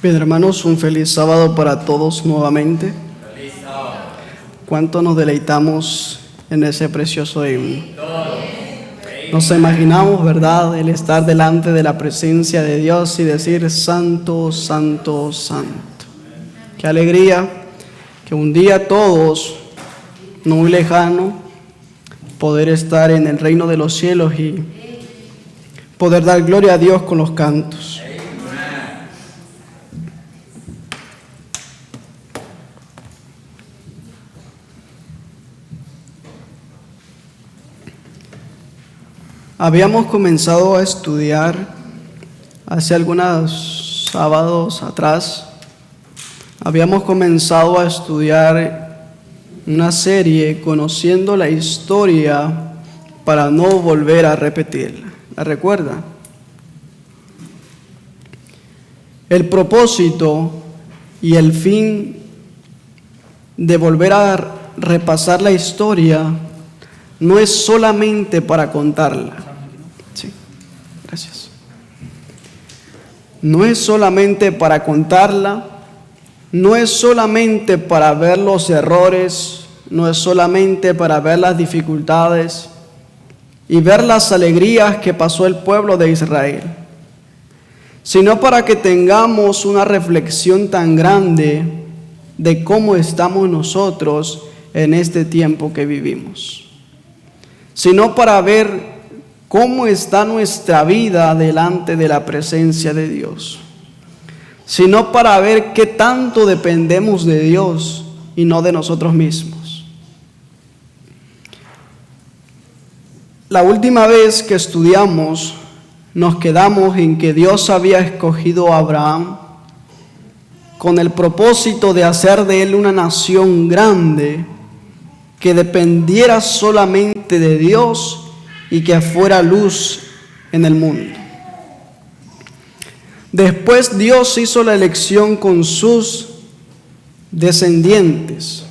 Bien, hermanos, un feliz sábado para todos nuevamente. Feliz sábado. ¿Cuánto nos deleitamos en ese precioso himno? Nos imaginamos, ¿verdad?, el estar delante de la presencia de Dios y decir: Santo, Santo, Santo. Qué alegría que un día todos, no muy lejano, poder estar en el reino de los cielos y poder dar gloria a Dios con los cantos. Habíamos comenzado a estudiar hace algunos sábados atrás. Habíamos comenzado a estudiar una serie conociendo la historia para no volver a repetirla. ¿La recuerda? El propósito y el fin de volver a repasar la historia no es solamente para contarla. Sí, gracias. No es solamente para contarla, no es solamente para ver los errores, no es solamente para ver las dificultades y ver las alegrías que pasó el pueblo de Israel, sino para que tengamos una reflexión tan grande de cómo estamos nosotros en este tiempo que vivimos, sino para ver cómo está nuestra vida delante de la presencia de Dios, sino para ver qué tanto dependemos de Dios y no de nosotros mismos. La última vez que estudiamos, nos quedamos en que Dios había escogido a Abraham con el propósito de hacer de él una nación grande que dependiera solamente de Dios y que fuera luz en el mundo. Después Dios hizo la elección con sus descendientes.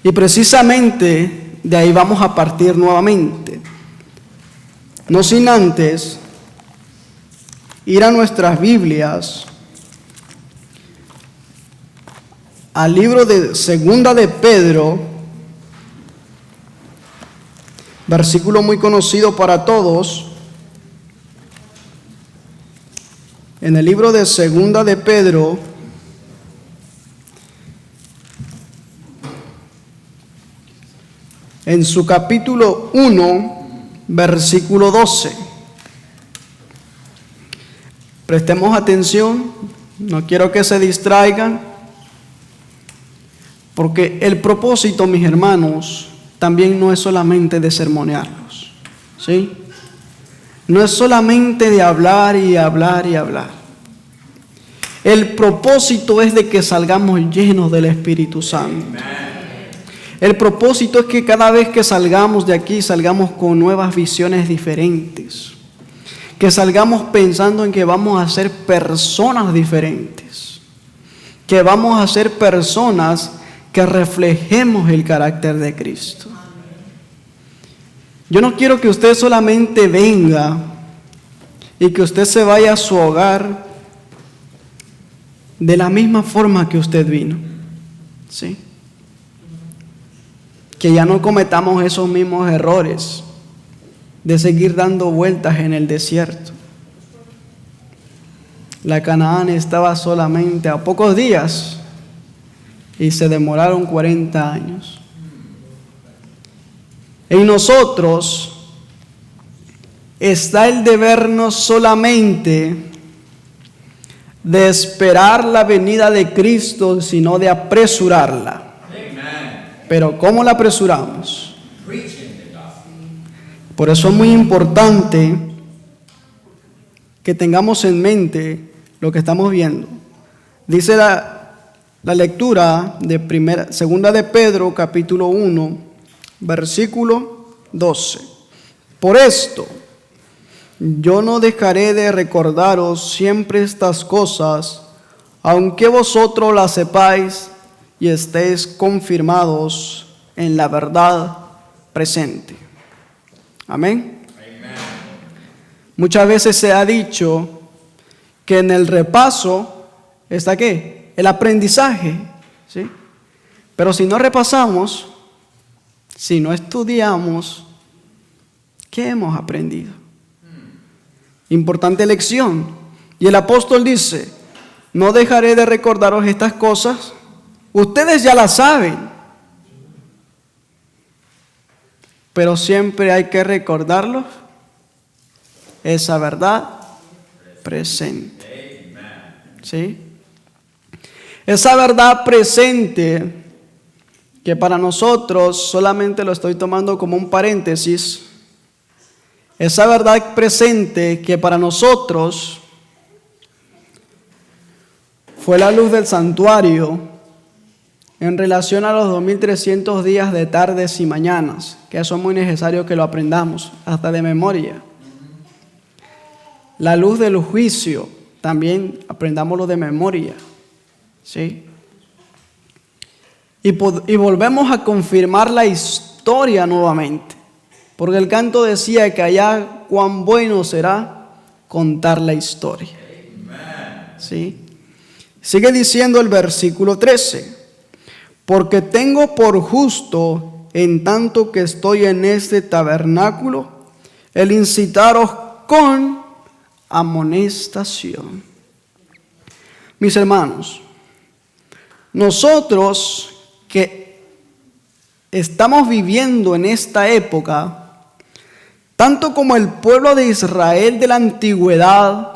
Y precisamente de ahí vamos a partir nuevamente. No sin antes ir a nuestras Biblias, al libro de Segunda de Pedro, versículo muy conocido para todos. En el libro de Segunda de Pedro, en su capítulo 1, versículo 12. Prestemos atención, no quiero que se distraigan. Porque el propósito, mis hermanos, también no es solamente de sermonearlos, ¿sí? No es solamente de hablar y hablar y hablar. El propósito es de que salgamos llenos del Espíritu Santo. El propósito es que cada vez que salgamos de aquí, salgamos con nuevas visiones diferentes. Que salgamos pensando en que vamos a ser personas diferentes. Que vamos a ser personas que reflejemos el carácter de Cristo. Yo no quiero que usted solamente venga y que usted se vaya a su hogar de la misma forma que usted vino, ¿sí? Que ya no cometamos esos mismos errores de seguir dando vueltas en el desierto. La Canaán estaba solamente a pocos días y se demoraron 40 años. En nosotros está el deber no solamente de esperar la venida de Cristo, sino de apresurarla. Pero ¿cómo la apresuramos? Por eso es muy importante que tengamos en mente lo que estamos viendo. Dice la lectura de segunda de Pedro, capítulo 1, versículo 12. Por esto, yo no dejaré de recordaros siempre estas cosas, aunque vosotros las sepáis y estéis confirmados en la verdad presente. Amén. Muchas veces se ha dicho que en el repaso está ¿qué? El aprendizaje, ¿sí? Pero si no repasamos, si no estudiamos, ¿qué hemos aprendido? Importante lección. Y el apóstol dice, no dejaré de recordaros estas cosas, ustedes ya las saben, pero siempre hay que recordarlos esa verdad presente. ¿Sí? Esa verdad presente que para nosotros, solamente lo estoy tomando como un paréntesis, esa verdad presente que para nosotros fue la luz del santuario en relación a los 2300 días de tardes y mañanas, que eso es muy necesario que lo aprendamos, hasta de memoria. La luz del juicio, también aprendámoslo de memoria, ¿sí? Y volvemos a confirmar la historia nuevamente, porque el canto decía que allá cuán bueno será contar la historia, ¿sí? Sigue diciendo el versículo 13, porque tengo por justo, en tanto que estoy en este tabernáculo, el incitaros con amonestación. Mis hermanos, nosotros que estamos viviendo en esta época, tanto como el pueblo de Israel de la antigüedad,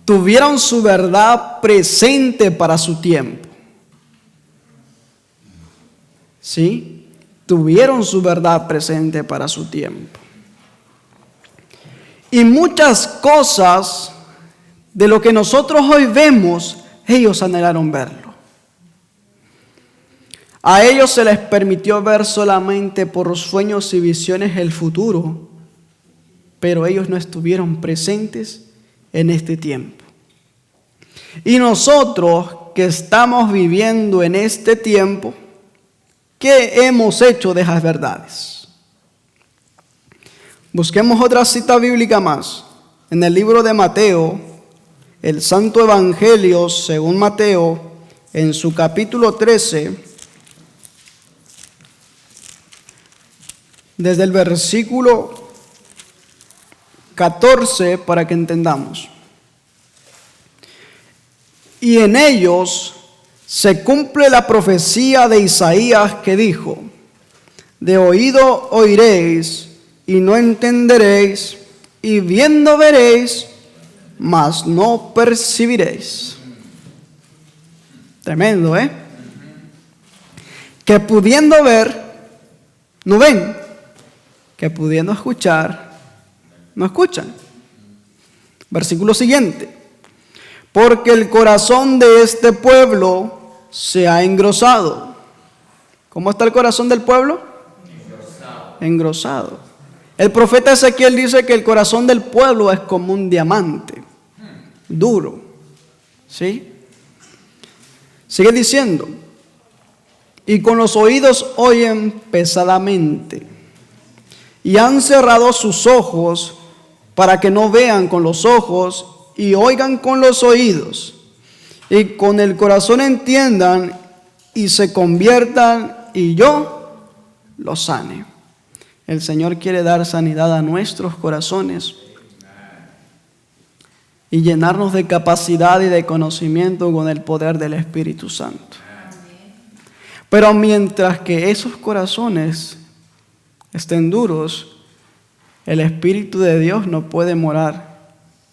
tuvieron su verdad presente para su tiempo. ¿Sí? Tuvieron su verdad presente para su tiempo. Y muchas cosas de lo que nosotros hoy vemos, ellos anhelaron verlo. A ellos se les permitió ver solamente por sueños y visiones el futuro, pero ellos no estuvieron presentes en este tiempo. Y nosotros que estamos viviendo en este tiempo, ¿qué hemos hecho de esas verdades? Busquemos otra cita bíblica más. En el libro de Mateo, el Santo Evangelio según Mateo, en su capítulo 13, desde el versículo 14, para que entendamos. Y en ellos se cumple la profecía de Isaías que dijo, de oído oiréis y no entenderéis, y viendo veréis, mas no percibiréis. Tremendo, ¿eh? Que pudiendo ver, no ven, que pudiendo escuchar, no escuchan. Versículo siguiente. Porque el corazón de este pueblo se ha engrosado. ¿Cómo está el corazón del pueblo? Engrosado. El profeta Ezequiel dice que el corazón del pueblo es como un diamante, duro. ¿Sí? Sigue diciendo. Y con los oídos oyen pesadamente. Y han cerrado sus ojos para que no vean con los ojos y oigan con los oídos, y con el corazón entiendan y se conviertan, y yo los sane. El Señor quiere dar sanidad a nuestros corazones y llenarnos de capacidad y de conocimiento con el poder del Espíritu Santo. Pero mientras que esos corazones estén duros, el Espíritu de Dios no puede morar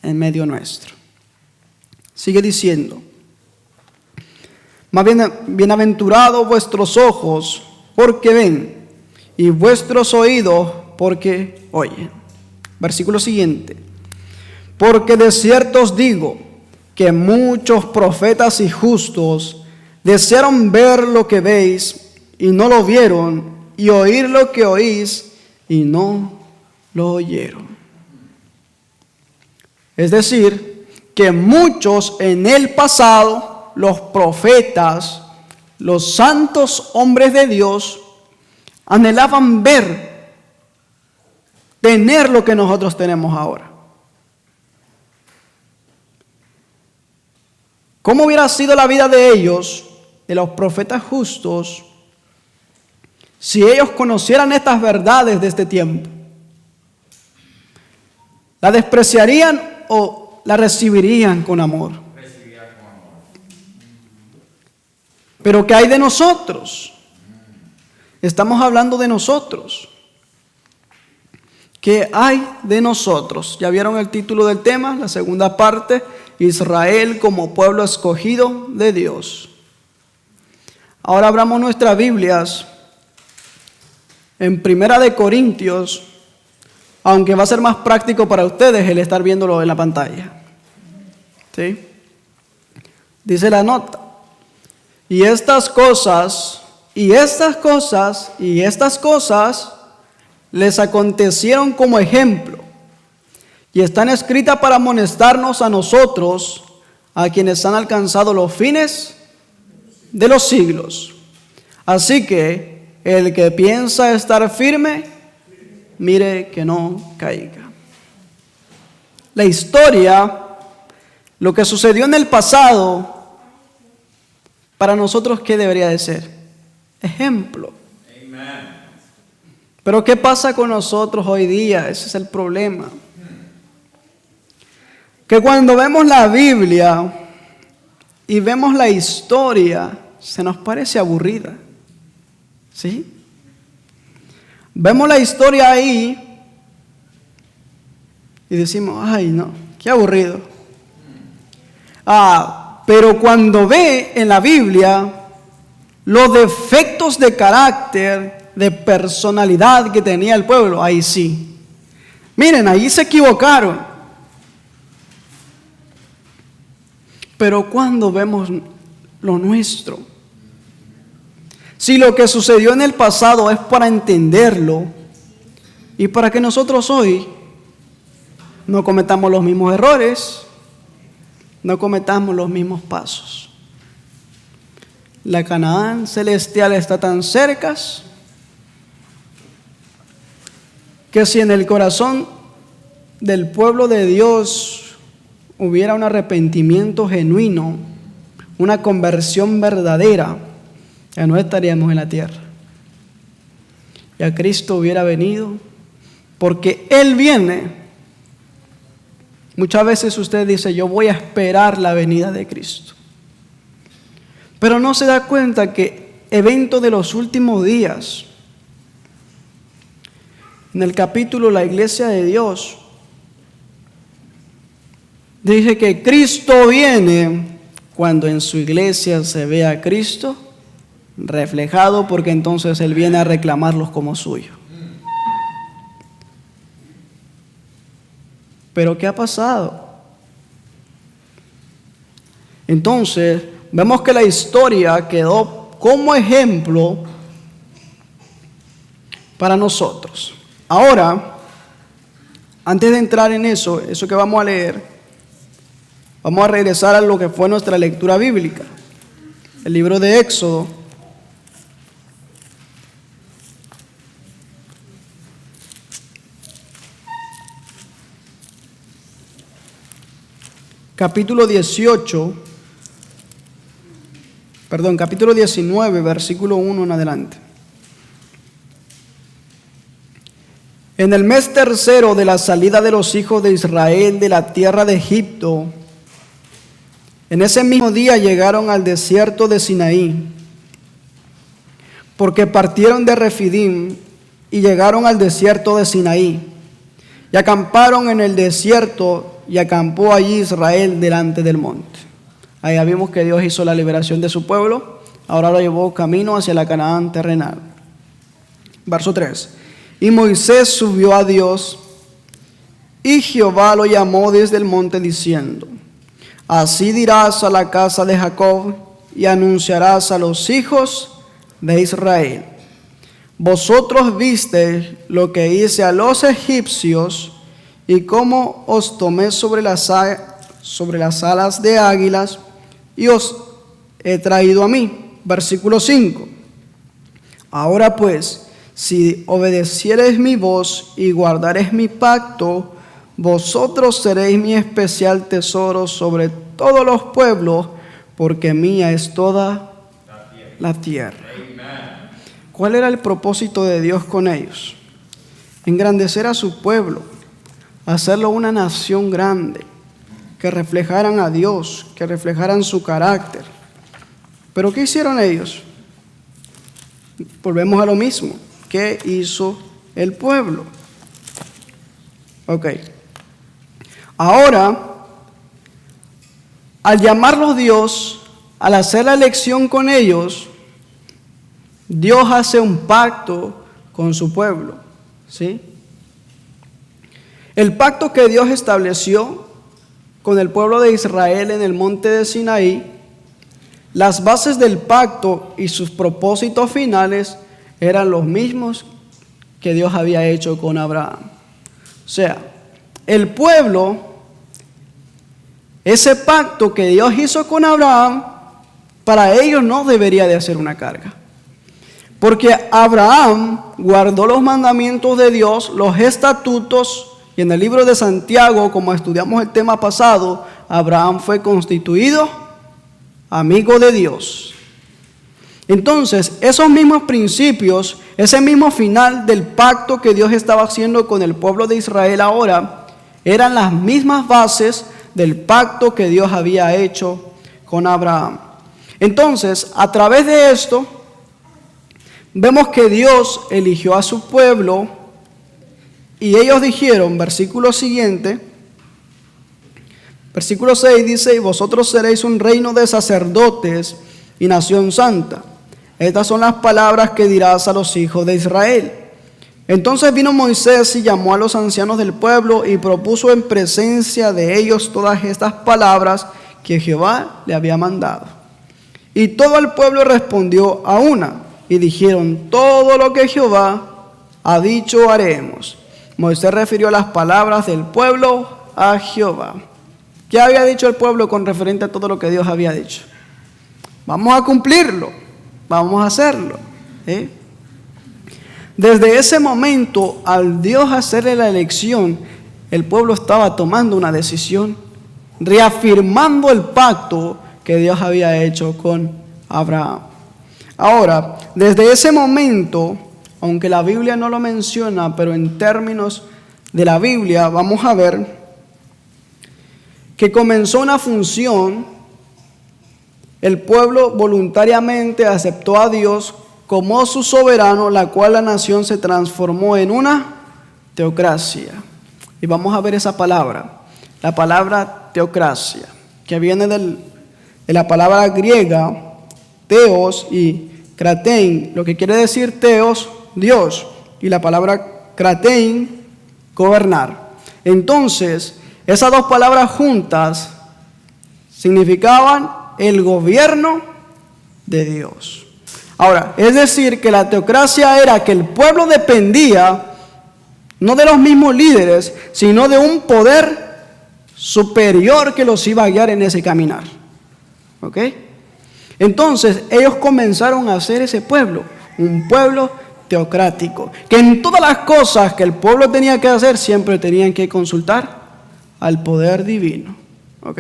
en medio nuestro. Sigue diciendo, más bien, bienaventurados vuestros ojos porque ven, y vuestros oídos porque oyen. Versículo siguiente. Porque de cierto os digo que muchos profetas y justos desearon ver lo que veis y no lo vieron, y oír lo que oís y no lo oyeron. Es decir, que muchos en el pasado, los profetas, los santos hombres de Dios, anhelaban ver, tener lo que nosotros tenemos ahora. ¿Cómo hubiera sido la vida de ellos, de los profetas justos, si ellos conocieran estas verdades de este tiempo? ¿La despreciarían o la recibirían con amor? Pero ¿qué hay de nosotros? Estamos hablando de nosotros. ¿Qué hay de nosotros? ¿Ya vieron el título del tema? La segunda parte, Israel como pueblo escogido de Dios. Ahora abramos nuestras Biblias en Primera de Corintios, aunque va a ser más práctico para ustedes el estar viéndolo en la pantalla. ¿Sí? Dice la nota. Y estas cosas les acontecieron como ejemplo y están escritas para amonestarnos a nosotros, a quienes han alcanzado los fines de los siglos. Así que el que piensa estar firme, mire que no caiga. La historia, lo que sucedió en el pasado, para nosotros, ¿qué debería de ser? Ejemplo. Pero ¿qué pasa con nosotros hoy día? Ese es el problema. Que cuando vemos la Biblia y vemos la historia, se nos parece aburrida. ¿Sí? Vemos la historia ahí y decimos, ay no, qué aburrido. Pero cuando ve en la Biblia los defectos de carácter, de personalidad que tenía el pueblo, ahí sí. Miren, ahí se equivocaron. Pero cuando vemos lo nuestro, si lo que sucedió en el pasado es para entenderlo y para que nosotros hoy no cometamos los mismos errores, no cometamos los mismos pasos. La Canaán celestial está tan cerca que si en el corazón del pueblo de Dios hubiera un arrepentimiento genuino, una conversión verdadera, ya no estaríamos en la tierra. Ya Cristo hubiera venido, porque Él viene. Muchas veces usted dice, yo voy a esperar la venida de Cristo. Pero no se da cuenta que evento de los últimos días, en el capítulo La Iglesia de Dios, dice que Cristo viene cuando en su iglesia se ve a Cristo reflejado, porque entonces Él viene a reclamarlos como suyo. Pero ¿qué ha pasado? Entonces, vemos que la historia quedó como ejemplo para nosotros. Ahora, antes de entrar en eso que vamos a leer, vamos a regresar a lo que fue nuestra lectura bíblica. El libro de Éxodo. Capítulo 19, versículo 1 en adelante. En el mes tercero de la salida de los hijos de Israel de la tierra de Egipto, en ese mismo día llegaron al desierto de Sinaí, porque partieron de Refidim y llegaron al desierto de Sinaí, y acamparon en el desierto, y acampó allí Israel delante del monte. Ahí vimos que Dios hizo la liberación de su pueblo, ahora lo llevó camino hacia la Canaán terrenal. Verso 3. Y Moisés subió a Dios, y Jehová lo llamó desde el monte diciendo, así dirás a la casa de Jacob, y anunciarás a los hijos de Israel. Vosotros visteis lo que hice a los egipcios, y cómo os tomé sobre las alas de águilas, y os he traído a mí. Versículo 5. Ahora pues, si obedeciereis mi voz y guardareis mi pacto, vosotros seréis mi especial tesoro sobre todos los pueblos, porque mía es toda la tierra. ¿Cuál era el propósito de Dios con ellos? Engrandecer a su pueblo, hacerlo una nación grande, que reflejaran a Dios, que reflejaran su carácter. ¿Pero qué hicieron ellos? Volvemos a lo mismo. ¿Qué hizo el pueblo? Ok. Ahora, al llamarlos Dios, al hacer la elección con ellos, Dios hace un pacto con su pueblo, ¿sí? El pacto que Dios estableció con el pueblo de Israel en el monte de Sinaí, las bases del pacto y sus propósitos finales eran los mismos que Dios había hecho con Abraham. O sea, el pueblo, ese pacto que Dios hizo con Abraham, para ellos no debería de ser una carga. Porque Abraham guardó los mandamientos de Dios, los estatutos, y en el libro de Santiago, como estudiamos el tema pasado, Abraham fue constituido amigo de Dios. Entonces, esos mismos principios, ese mismo final del pacto que Dios estaba haciendo con el pueblo de Israel ahora, eran las mismas bases del pacto que Dios había hecho con Abraham. Entonces, a través de esto, vemos que Dios eligió a su pueblo y ellos dijeron, versículo siguiente, versículo 6 dice, y vosotros seréis un reino de sacerdotes y nación santa. Estas son las palabras que dirás a los hijos de Israel. Entonces vino Moisés y llamó a los ancianos del pueblo y propuso en presencia de ellos todas estas palabras que Jehová le había mandado. Y todo el pueblo respondió a una y dijeron, todo lo que Jehová ha dicho haremos. Moisés refirió las palabras del pueblo a Jehová. ¿Qué había dicho el pueblo con referente a todo lo que Dios había dicho? Vamos a cumplirlo, vamos a hacerlo. Desde ese momento, al Dios hacerle la elección, el pueblo estaba tomando una decisión, reafirmando el pacto que Dios había hecho con Abraham. Ahora, desde ese momento, aunque la Biblia no lo menciona, pero en términos de la Biblia, vamos a ver que comenzó una función. El pueblo voluntariamente aceptó a Dios como su soberano, la cual la nación se transformó en una teocracia. Y vamos a ver esa palabra, la palabra teocracia, que viene de la palabra griega, teos y kratein, lo que quiere decir teos, Dios, y la palabra kratein, gobernar. Entonces, esas dos palabras juntas significaban el gobierno de Dios. Ahora, es decir, que la teocracia era que el pueblo dependía no de los mismos líderes, sino de un poder superior que los iba a guiar en ese caminar. ¿Ok? Entonces, ellos comenzaron a hacer ese pueblo, un pueblo teocrático, que en todas las cosas que el pueblo tenía que hacer, siempre tenían que consultar al poder divino. ¿Ok?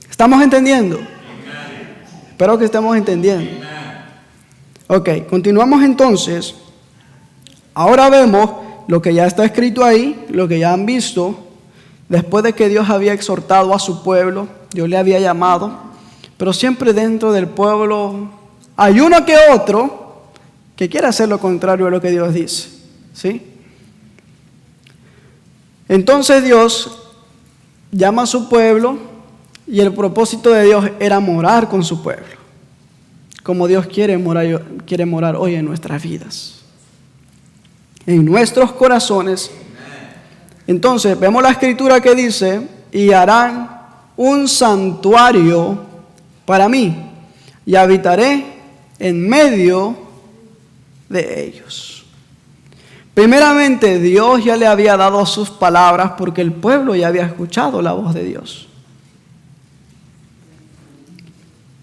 ¿Estamos entendiendo? Espero que estemos entendiendo. Ok, continuamos entonces. Ahora vemos lo que ya está escrito ahí, lo que ya han visto. Después de que Dios había exhortado a su pueblo, Dios le había llamado, pero siempre dentro del pueblo hay uno que otro que quiere hacer lo contrario a lo que Dios dice. ¿Sí? Entonces Dios llama a su pueblo y el propósito de Dios era morar con su pueblo, como Dios quiere morar hoy en nuestras vidas, en nuestros corazones. Entonces vemos la escritura que dice, y harán un santuario para mí, y habitaré en medio de ellos. Primeramente, Dios ya le había dado sus palabras porque el pueblo ya había escuchado la voz de Dios.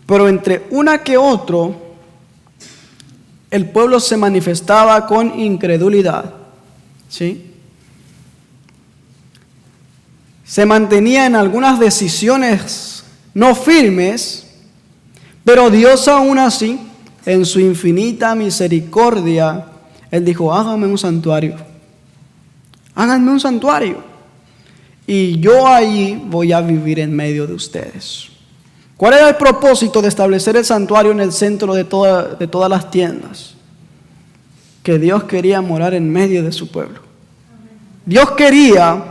Pero entre una que otro, el pueblo se manifestaba con incredulidad. ¿Sí? Se mantenía en algunas decisiones no firmes, pero Dios aún así, en su infinita misericordia, Él dijo, háganme un santuario. Háganme un santuario. Y yo ahí voy a vivir en medio de ustedes. ¿Cuál era el propósito de establecer el santuario en el centro de todas las tiendas? Que Dios quería morar en medio de su pueblo. Dios quería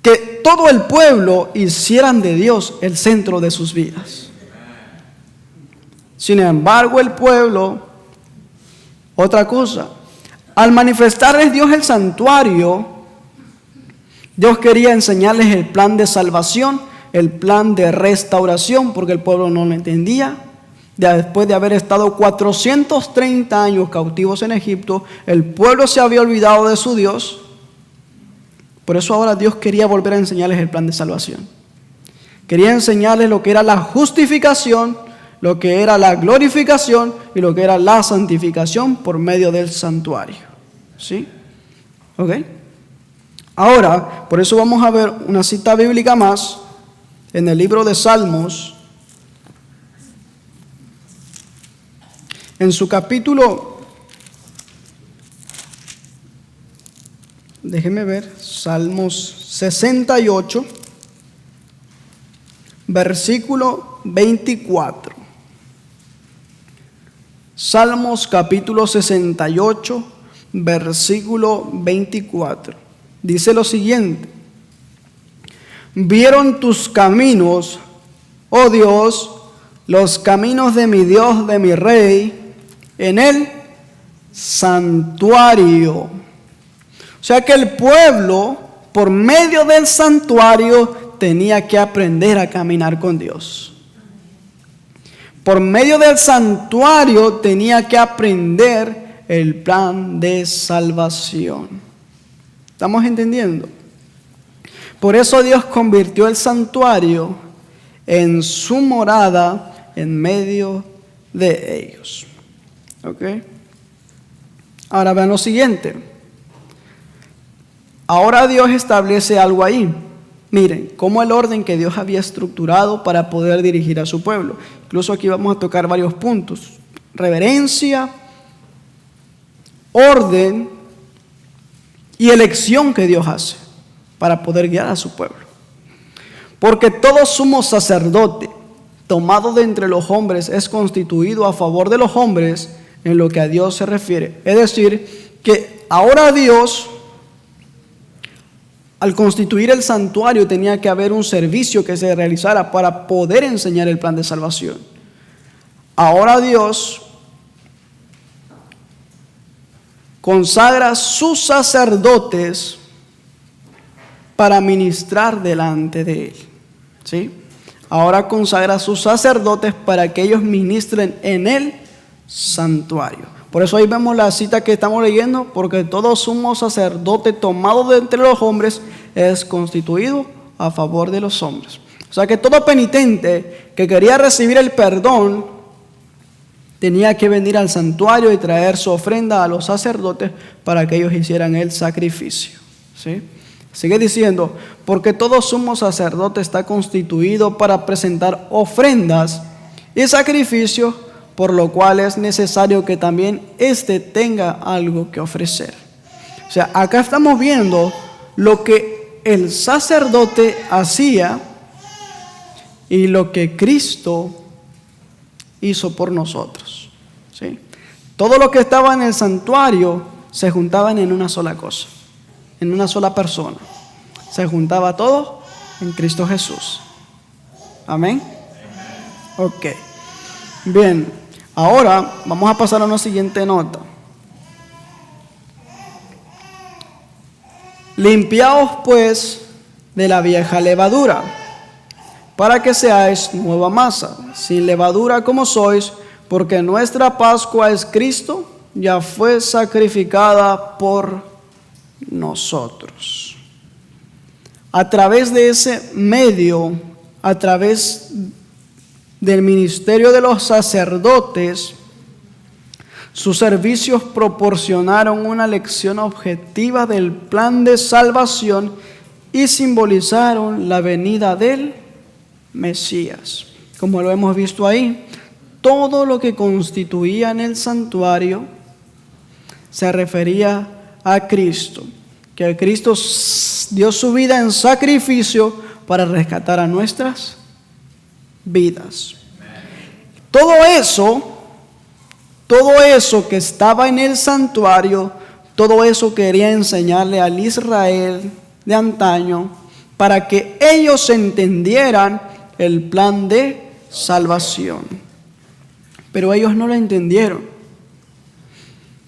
que todo el pueblo hicieran de Dios el centro de sus vidas. Sin embargo, el pueblo, otra cosa, al manifestarles Dios el santuario, Dios quería enseñarles el plan de salvación, el plan de restauración, porque el pueblo no lo entendía. Después de haber estado 430 años cautivos en Egipto, el pueblo se había olvidado de su Dios. Por eso ahora Dios quería volver a enseñarles el plan de salvación. Quería enseñarles lo que era la justificación, lo que era la glorificación y lo que era la santificación por medio del santuario. ¿Sí? ¿Ok? Ahora, por eso vamos a ver una cita bíblica más en el libro de Salmos. En su capítulo, déjeme ver, Salmos 68, versículo 24. Salmos capítulo 68, versículo 24. Dice lo siguiente: vieron tus caminos, oh Dios, los caminos de mi Dios, de mi Rey, en el santuario. O sea que el pueblo, por medio del santuario, tenía que aprender a caminar con Dios. Por medio del santuario tenía que aprender el plan de salvación. ¿Estamos entendiendo? Por eso Dios convirtió el santuario en su morada en medio de ellos. ¿Ok? Ahora vean lo siguiente. Ahora Dios establece algo ahí. Miren, cómo el orden que Dios había estructurado para poder dirigir a su pueblo. Incluso aquí vamos a tocar varios puntos. Reverencia, orden y elección que Dios hace para poder guiar a su pueblo. Porque todo sumo sacerdote tomado de entre los hombres es constituido a favor de los hombres en lo que a Dios se refiere. Es decir, que ahora Dios, al constituir el santuario, tenía que haber un servicio que se realizara para poder enseñar el plan de salvación. Ahora Dios consagra sus sacerdotes para ministrar delante de Él. ¿Sí? Ahora consagra a sus sacerdotes para que ellos ministren en el santuario. Por eso ahí vemos la cita que estamos leyendo, porque todo sumo sacerdote tomado de entre los hombres es constituido a favor de los hombres. O sea que todo penitente que quería recibir el perdón tenía que venir al santuario y traer su ofrenda a los sacerdotes para que ellos hicieran el sacrificio. ¿Sí? Sigue diciendo, porque todo sumo sacerdote está constituido para presentar ofrendas y sacrificios, por lo cual es necesario que también éste tenga algo que ofrecer. O sea, acá estamos viendo lo que el sacerdote hacía y lo que Cristo hizo por nosotros. ¿Sí? Todo lo que estaba en el santuario se juntaban en una sola cosa, en una sola persona. Se juntaba todo en Cristo Jesús. Amén. Ok. Bien. Ahora vamos a pasar a una siguiente nota. Limpiaos pues de la vieja levadura, para que seáis nueva masa, sin levadura como sois, porque nuestra Pascua es Cristo, ya fue sacrificada por nosotros. A través de ese medio, a través del ministerio de los sacerdotes, sus servicios proporcionaron una lección objetiva del plan de salvación y simbolizaron la venida del Mesías. Como lo hemos visto ahí, todo lo que constituía en el santuario se refería a Cristo, que Cristo dio su vida en sacrificio para rescatar a nuestras vidas. Todo eso que estaba en el santuario, todo eso quería enseñarle al Israel de antaño para que ellos entendieran el plan de salvación. Pero ellos no lo entendieron.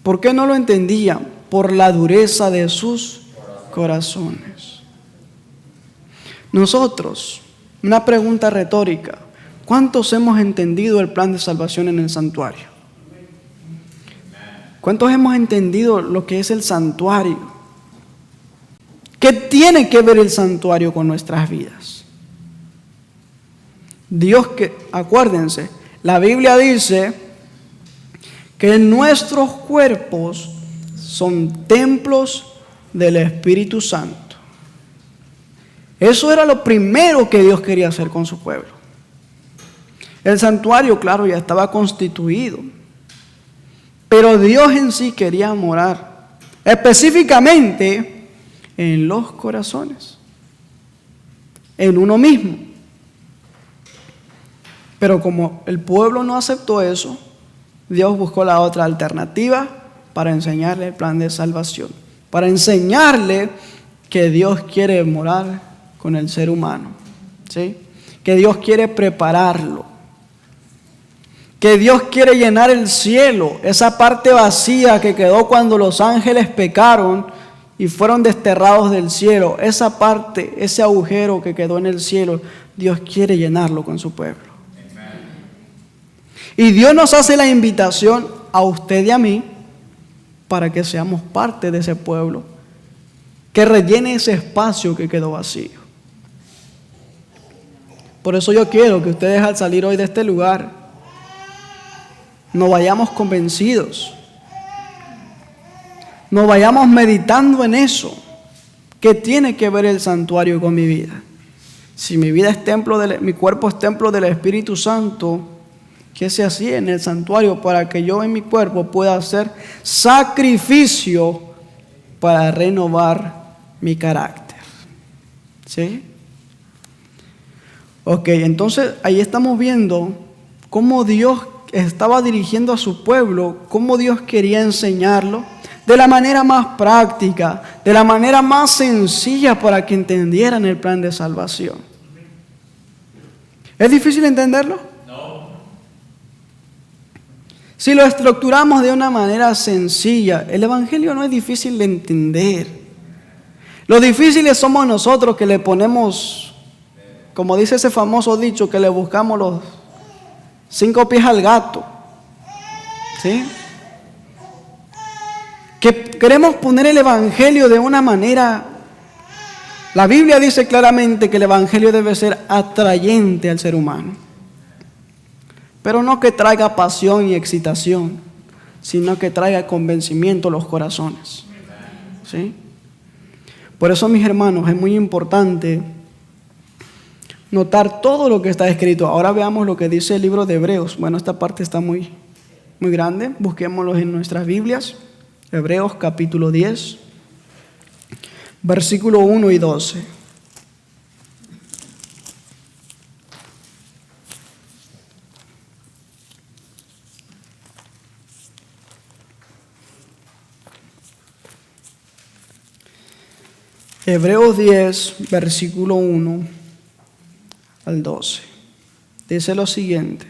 ¿Por qué no lo entendían? Por la dureza de sus corazones. Nosotros, una pregunta retórica, ¿cuántos hemos entendido el plan de salvación en el santuario? ¿Cuántos hemos entendido lo que es el santuario? ¿Qué tiene que ver el santuario con nuestras vidas? Acuérdense, la Biblia dice que nuestros cuerpos son templos del Espíritu Santo. Eso era lo primero que Dios quería hacer con su pueblo. El santuario, claro, ya estaba constituido, pero Dios en sí quería morar específicamente en los corazones, en uno mismo. Pero como el pueblo no aceptó eso, Dios buscó la otra alternativa para enseñarle el plan de salvación, para enseñarle que Dios quiere morar con el ser humano, ¿sí? Que Dios quiere prepararlo, que Dios quiere llenar el cielo, esa parte vacía que quedó cuando los ángeles pecaron y fueron desterrados del cielo, esa parte, ese agujero que quedó en el cielo, Dios quiere llenarlo con su pueblo. Y Dios nos hace la invitación a usted y a mí para que seamos parte de ese pueblo, que rellene ese espacio que quedó vacío. Por eso yo quiero que ustedes al salir hoy de este lugar nos vayamos convencidos, nos vayamos meditando en eso. ¿Qué tiene que ver el santuario con mi vida? Si mi vida es mi cuerpo es templo del Espíritu Santo, ¿qué se hacía en el santuario para que yo en mi cuerpo pueda hacer sacrificio para renovar mi carácter? ¿Sí? Ok, entonces ahí estamos viendo cómo Dios estaba dirigiendo a su pueblo, cómo Dios quería enseñarlo de la manera más práctica, de la manera más sencilla para que entendieran el plan de salvación. ¿Es difícil entenderlo? No. Si lo estructuramos de una manera sencilla, el Evangelio no es difícil de entender. Lo difícil somos nosotros que le ponemos, como dice ese famoso dicho, que le buscamos los 5 pies al gato, ¿sí? Que queremos poner el Evangelio de una manera. La Biblia dice claramente que el Evangelio debe ser atrayente al ser humano, pero no que traiga pasión y excitación, sino que traiga convencimiento a los corazones, ¿sí? Por eso, mis hermanos, es muy importante notar todo lo que está escrito. Ahora veamos lo que dice el libro de Hebreos. Bueno, esta parte está muy grande. Busquémoslo en nuestras Biblias. Hebreos capítulo 10, versículo 1 y 12. Hebreos 10, versículo 1 al 12. Dice lo siguiente: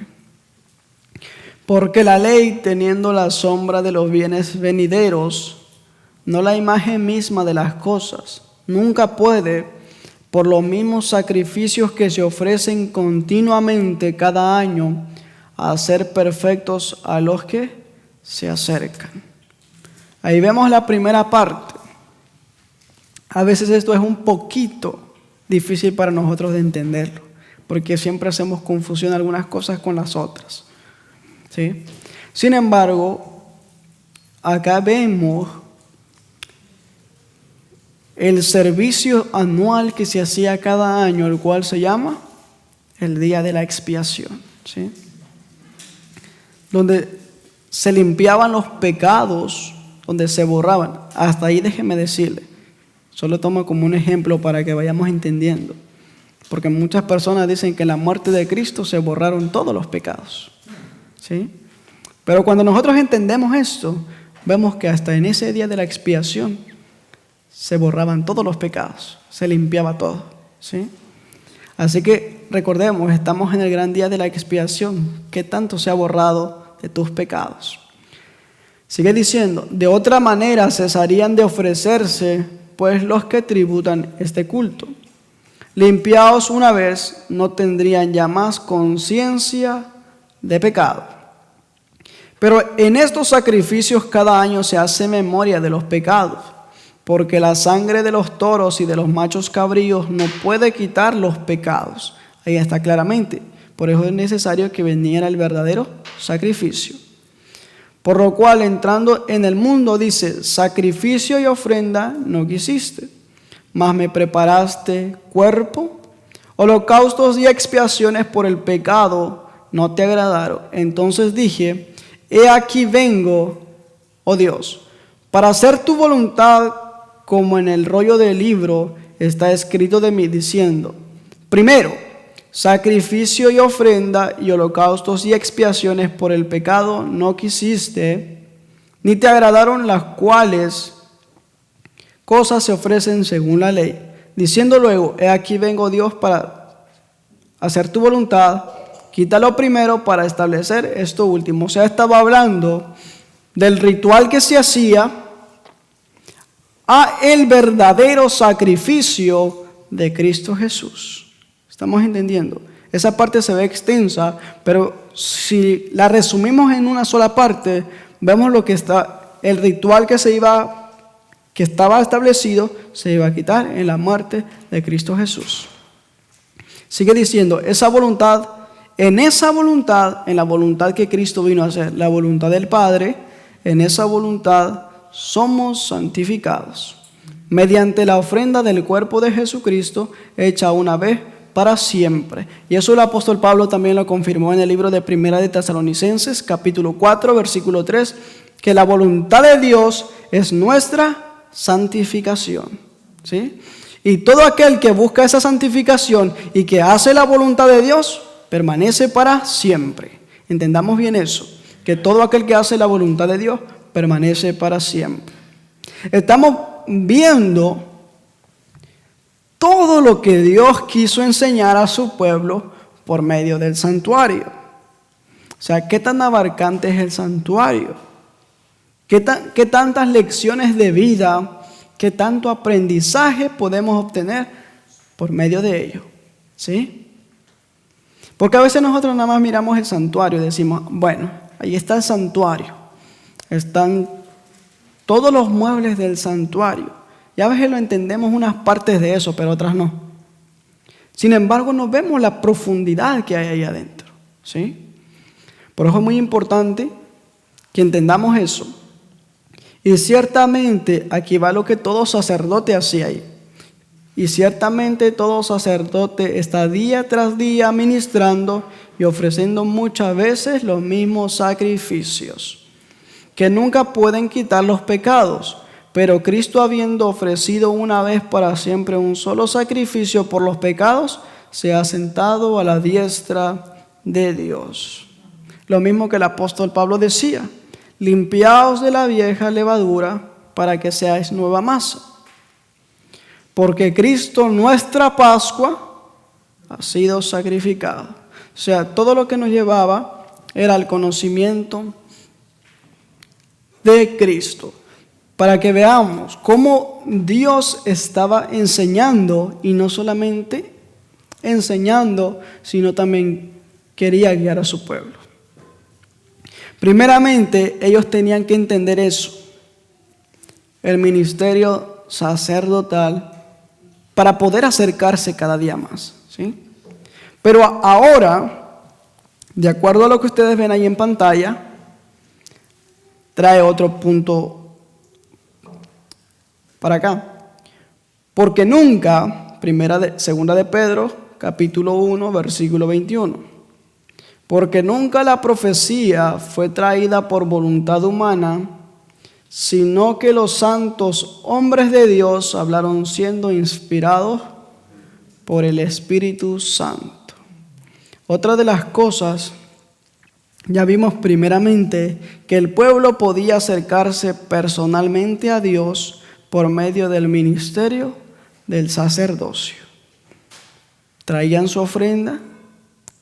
porque la ley, teniendo la sombra de los bienes venideros, no la imagen misma de las cosas, nunca puede, por los mismos sacrificios que se ofrecen continuamente cada año, hacer perfectos a los que se acercan. Ahí vemos la primera parte. A veces esto es un poquito difícil para nosotros de entenderlo, porque siempre hacemos confusión algunas cosas con las otras, ¿sí? Sin embargo, acá vemos el servicio anual que se hacía cada año, el cual se llama el día de la expiación, ¿sí? Donde se limpiaban los pecados, donde se borraban. Hasta ahí déjeme decirle, solo tomo como un ejemplo para que vayamos entendiendo. Porque muchas personas dicen que en la muerte de Cristo se borraron todos los pecados, ¿sí? Pero cuando nosotros entendemos esto, vemos que hasta en ese día de la expiación se borraban todos los pecados, se limpiaba todo, ¿sí? Así que recordemos, estamos en el gran día de la expiación. ¿Qué tanto se ha borrado de tus pecados? Sigue diciendo, de otra manera cesarían de ofrecerse, pues los que tributan este culto. Limpiados una vez, no tendrían ya más conciencia de pecado. Pero en estos sacrificios cada año se hace memoria de los pecados, porque la sangre de los toros y de los machos cabríos no puede quitar los pecados. Ahí está claramente. Por eso es necesario que viniera el verdadero sacrificio. Por lo cual, entrando en el mundo, dice, sacrificio y ofrenda no quisiste, mas me preparaste cuerpo. Holocaustos y expiaciones por el pecado no te agradaron. Entonces dije, he aquí vengo, oh Dios, para hacer tu voluntad, como en el rollo del libro está escrito de mí, diciendo, primero, sacrificio y ofrenda y holocaustos y expiaciones por el pecado no quisiste, ni te agradaron, las cuales cosas se ofrecen según la ley. Diciendo luego, he aquí vengo, Dios, para hacer tu voluntad, quítalo primero para establecer esto último. O sea, estaba hablando del ritual que se hacía a el verdadero sacrificio de Cristo Jesús. ¿Estamos entendiendo? Esa parte se ve extensa, pero si la resumimos en una sola parte, vemos lo que está, el ritual que estaba establecido, se iba a quitar en la muerte de Cristo Jesús. Sigue diciendo, en la voluntad que Cristo vino a hacer, la voluntad del Padre, en esa voluntad somos santificados, mediante la ofrenda del cuerpo de Jesucristo, hecha una vez para siempre. Y eso el apóstol Pablo también lo confirmó en el libro de Primera de Tesalonicenses, capítulo 4, versículo 3, que la voluntad de Dios es nuestra santificación, ¿sí? Y todo aquel que busca esa santificación y que hace la voluntad de Dios, permanece para siempre. Entendamos bien eso, que todo aquel que hace la voluntad de Dios, permanece para siempre. Estamos viendo todo lo que Dios quiso enseñar a su pueblo por medio del santuario. O sea, ¿qué tan abarcante es el santuario? ¿Qué tantas lecciones de vida, qué tanto aprendizaje podemos obtener por medio de ello? ¿Sí? Porque a veces nosotros nada más miramos el santuario y decimos, bueno, ahí está el santuario. Están todos los muebles del santuario. Y a veces lo entendemos unas partes de eso, pero otras no. Sin embargo, no vemos la profundidad que hay ahí adentro, ¿sí? Por eso es muy importante que entendamos eso. Y ciertamente aquí va lo que todo sacerdote hacía ahí. Y ciertamente todo sacerdote está día tras día ministrando y ofreciendo muchas veces los mismos sacrificios, que nunca pueden quitar los pecados. Pero Cristo, habiendo ofrecido una vez para siempre un solo sacrificio por los pecados, se ha sentado a la diestra de Dios. Lo mismo que el apóstol Pablo decía, limpiaos de la vieja levadura para que seáis nueva masa. Porque Cristo, nuestra Pascua, ha sido sacrificado. O sea, todo lo que nos llevaba era el conocimiento de Cristo. Para que veamos cómo Dios estaba enseñando, y no solamente enseñando, sino también quería guiar a su pueblo. Primeramente, ellos tenían que entender eso, el ministerio sacerdotal, para poder acercarse cada día más, ¿sí? Pero ahora, de acuerdo a lo que ustedes ven ahí en pantalla, trae otro punto para acá. Porque nunca, segunda de Pedro, capítulo 1, versículo 21. Porque nunca la profecía fue traída por voluntad humana, sino que los santos hombres de Dios hablaron siendo inspirados por el Espíritu Santo. Otra de las cosas, ya vimos primeramente que el pueblo podía acercarse personalmente a Dios por medio del ministerio del sacerdocio. Traían su ofrenda,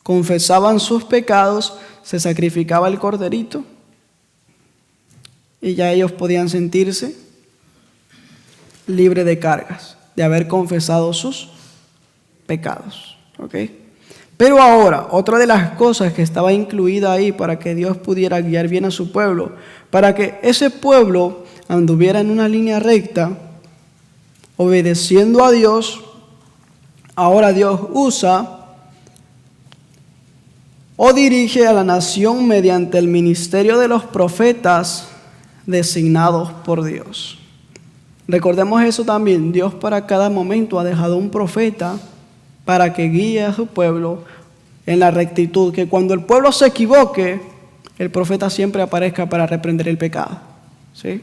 confesaban sus pecados, se sacrificaba el corderito y ya ellos podían sentirse libres de cargas, de haber confesado sus pecados. ¿Ok? Pero ahora, otra de las cosas que estaba incluida ahí para que Dios pudiera guiar bien a su pueblo, para que ese pueblo anduviera en una línea recta, obedeciendo a Dios, ahora Dios usa o dirige a la nación mediante el ministerio de los profetas designados por Dios. Recordemos eso también, Dios para cada momento ha dejado un profeta para que guíe a su pueblo en la rectitud, que cuando el pueblo se equivoque, el profeta siempre aparezca para reprender el pecado. ¿Sí?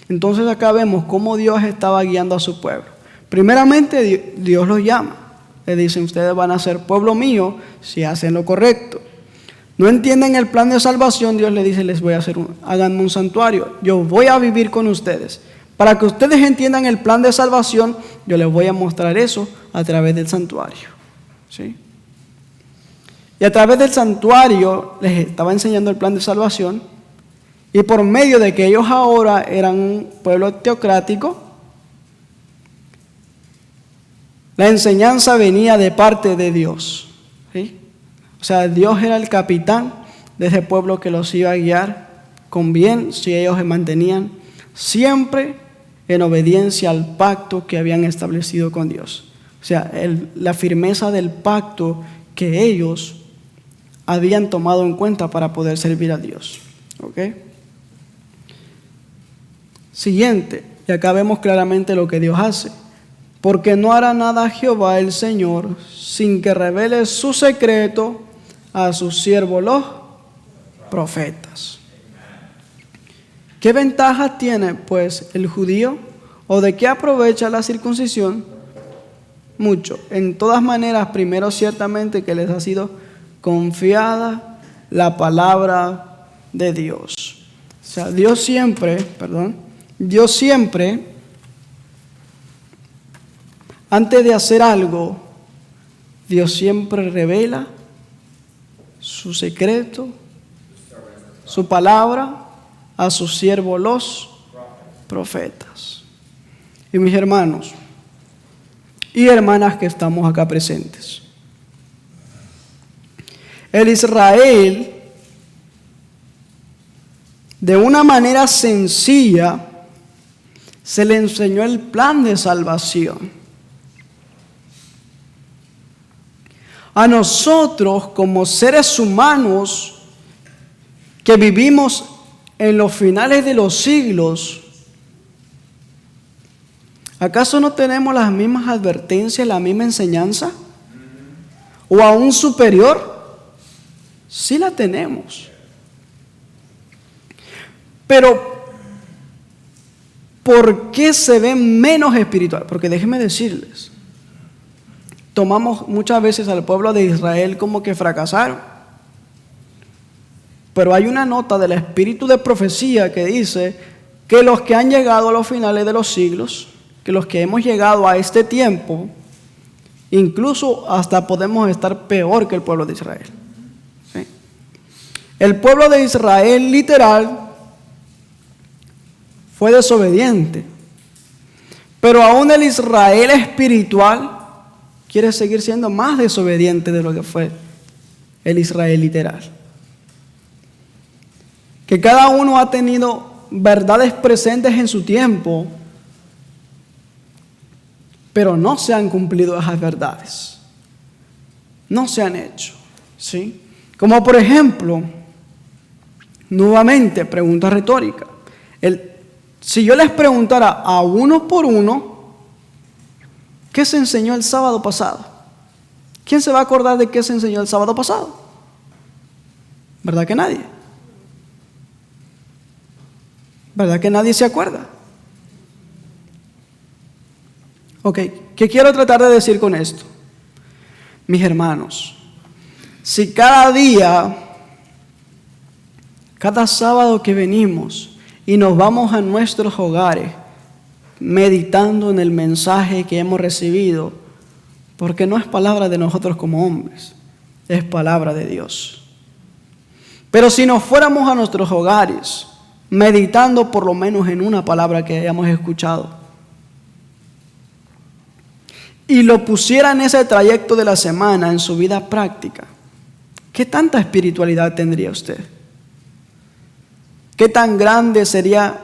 Entonces acá vemos cómo Dios estaba guiando a su pueblo. Primeramente Dios los llama, le dice: ustedes van a ser pueblo mío si hacen lo correcto. No entienden el plan de salvación, Dios le dice: les voy a hacer háganme un santuario, yo voy a vivir con ustedes. Para que ustedes entiendan el plan de salvación, yo les voy a mostrar eso a través del santuario. ¿Sí? Y a través del santuario les estaba enseñando el plan de salvación. Y por medio de que ellos ahora eran un pueblo teocrático, la enseñanza venía de parte de Dios. ¿Sí? O sea, Dios era el capitán de ese pueblo que los iba a guiar con bien si ellos se mantenían siempre en obediencia al pacto que habían establecido con Dios. O sea, la firmeza del pacto que ellos habían tomado en cuenta para poder servir a Dios. ¿Ok? Siguiente, y acá vemos claramente lo que Dios hace. Porque no hará nada Jehová el Señor sin que revele su secreto a sus siervos los profetas. ¿Qué ventaja tiene pues el judío? ¿O de qué aprovecha la circuncisión? Mucho. En todas maneras, primero ciertamente que les ha sido confiada la palabra de Dios. O sea, Dios siempre, antes de hacer algo, Dios siempre revela su secreto, su palabra a sus siervos los profetas. Y mis hermanos y hermanas que estamos acá presentes, el Israel, de una manera sencilla, se le enseñó el plan de salvación. A nosotros, como seres humanos que vivimos en los finales de los siglos, ¿acaso no tenemos las mismas advertencias, la misma enseñanza? ¿O aún superior? Sí la tenemos. Pero, ¿por qué se ve menos espiritual? Porque déjenme decirles, tomamos muchas veces al pueblo de Israel como que fracasaron. Pero hay una nota del espíritu de profecía que dice que los que han llegado a los finales de los siglos, que los que hemos llegado a este tiempo, incluso hasta podemos estar peor que el pueblo de Israel. ¿Sí? El pueblo de Israel literal fue desobediente, pero aún el Israel espiritual quiere seguir siendo más desobediente de lo que fue el Israel literal. Que cada uno ha tenido verdades presentes en su tiempo, pero no se han cumplido esas verdades. No se han hecho. ¿Sí? Como por ejemplo, nuevamente, pregunta retórica. Si yo les preguntara a uno por uno, ¿qué se enseñó el sábado pasado? ¿Quién se va a acordar de qué se enseñó el sábado pasado? ¿Verdad que nadie? ¿Verdad que nadie se acuerda? Ok, ¿qué quiero tratar de decir con esto? Mis hermanos, si cada día, cada sábado que venimos y nos vamos a nuestros hogares meditando en el mensaje que hemos recibido, porque no es palabra de nosotros como hombres, es palabra de Dios. Pero si nos fuéramos a nuestros hogares meditando por lo menos en una palabra que hayamos escuchado y lo pusiera en ese trayecto de la semana en su vida práctica, ¿qué tanta espiritualidad tendría usted? ¿Qué tan grande sería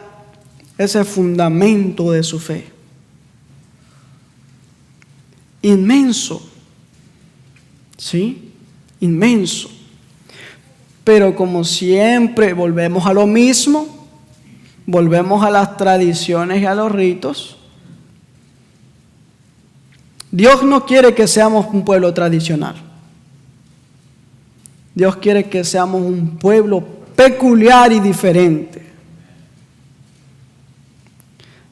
ese fundamento de su fe? Inmenso, ¿sí? Inmenso. Pero como siempre volvemos a lo mismo, volvemos a las tradiciones y a los ritos. Dios no quiere que seamos un pueblo tradicional. Dios quiere que seamos un pueblo peculiar y diferente.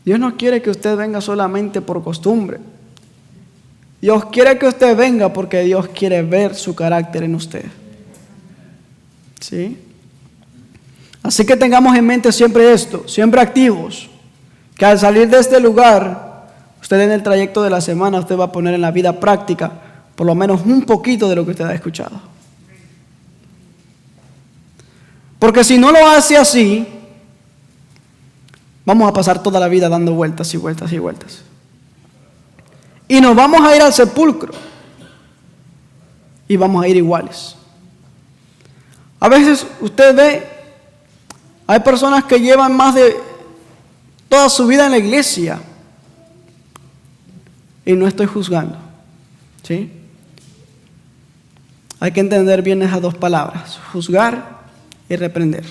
Dios no quiere que usted venga solamente por costumbre. Dios quiere que usted venga porque Dios quiere ver su carácter en usted. ¿Sí? Así que tengamos en mente siempre esto, siempre activos, que al salir de este lugar, usted en el trayecto de la semana, usted va a poner en la vida práctica por lo menos un poquito de lo que usted ha escuchado. Porque si no lo hace así, vamos a pasar toda la vida dando vueltas y vueltas y vueltas. Y nos vamos a ir al sepulcro y vamos a ir iguales. A veces usted ve, hay personas que llevan más de toda su vida en la iglesia. Y no estoy juzgando, ¿sí? Hay que entender bien esas dos palabras, juzgar y reprender,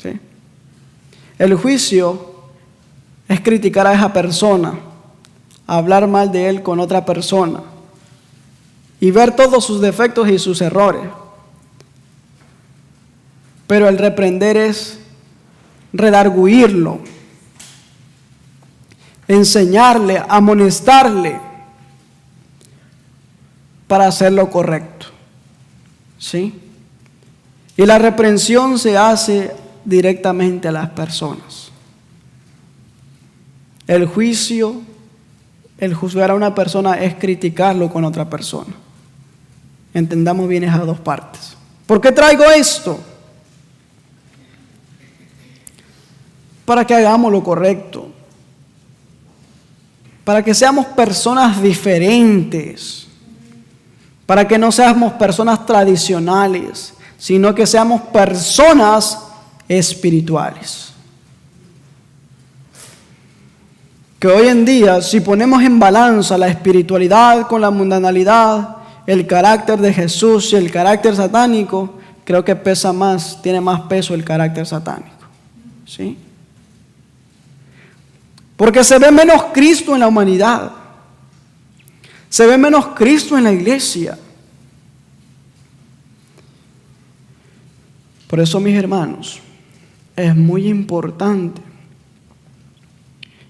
¿sí? El juicio es criticar a esa persona, hablar mal de él con otra persona y ver todos sus defectos y sus errores. Pero el reprender es redarguirlo, enseñarle, amonestarle para hacer lo correcto. ¿Sí? Y la reprensión se hace directamente a las personas. El juicio, el juzgar a una persona es criticarlo con otra persona. Entendamos bien esas dos partes. ¿Por qué traigo esto? Para que hagamos lo correcto. Para que seamos personas diferentes. Para que no seamos personas tradicionales, sino que seamos personas espirituales. Que hoy en día, si ponemos en balanza la espiritualidad con la mundanalidad, el carácter de Jesús y el carácter satánico, creo que pesa más, tiene más peso el carácter satánico. ¿Sí? Porque se ve menos Cristo en la humanidad. Se ve menos Cristo en la iglesia. Por eso, mis hermanos, es muy importante.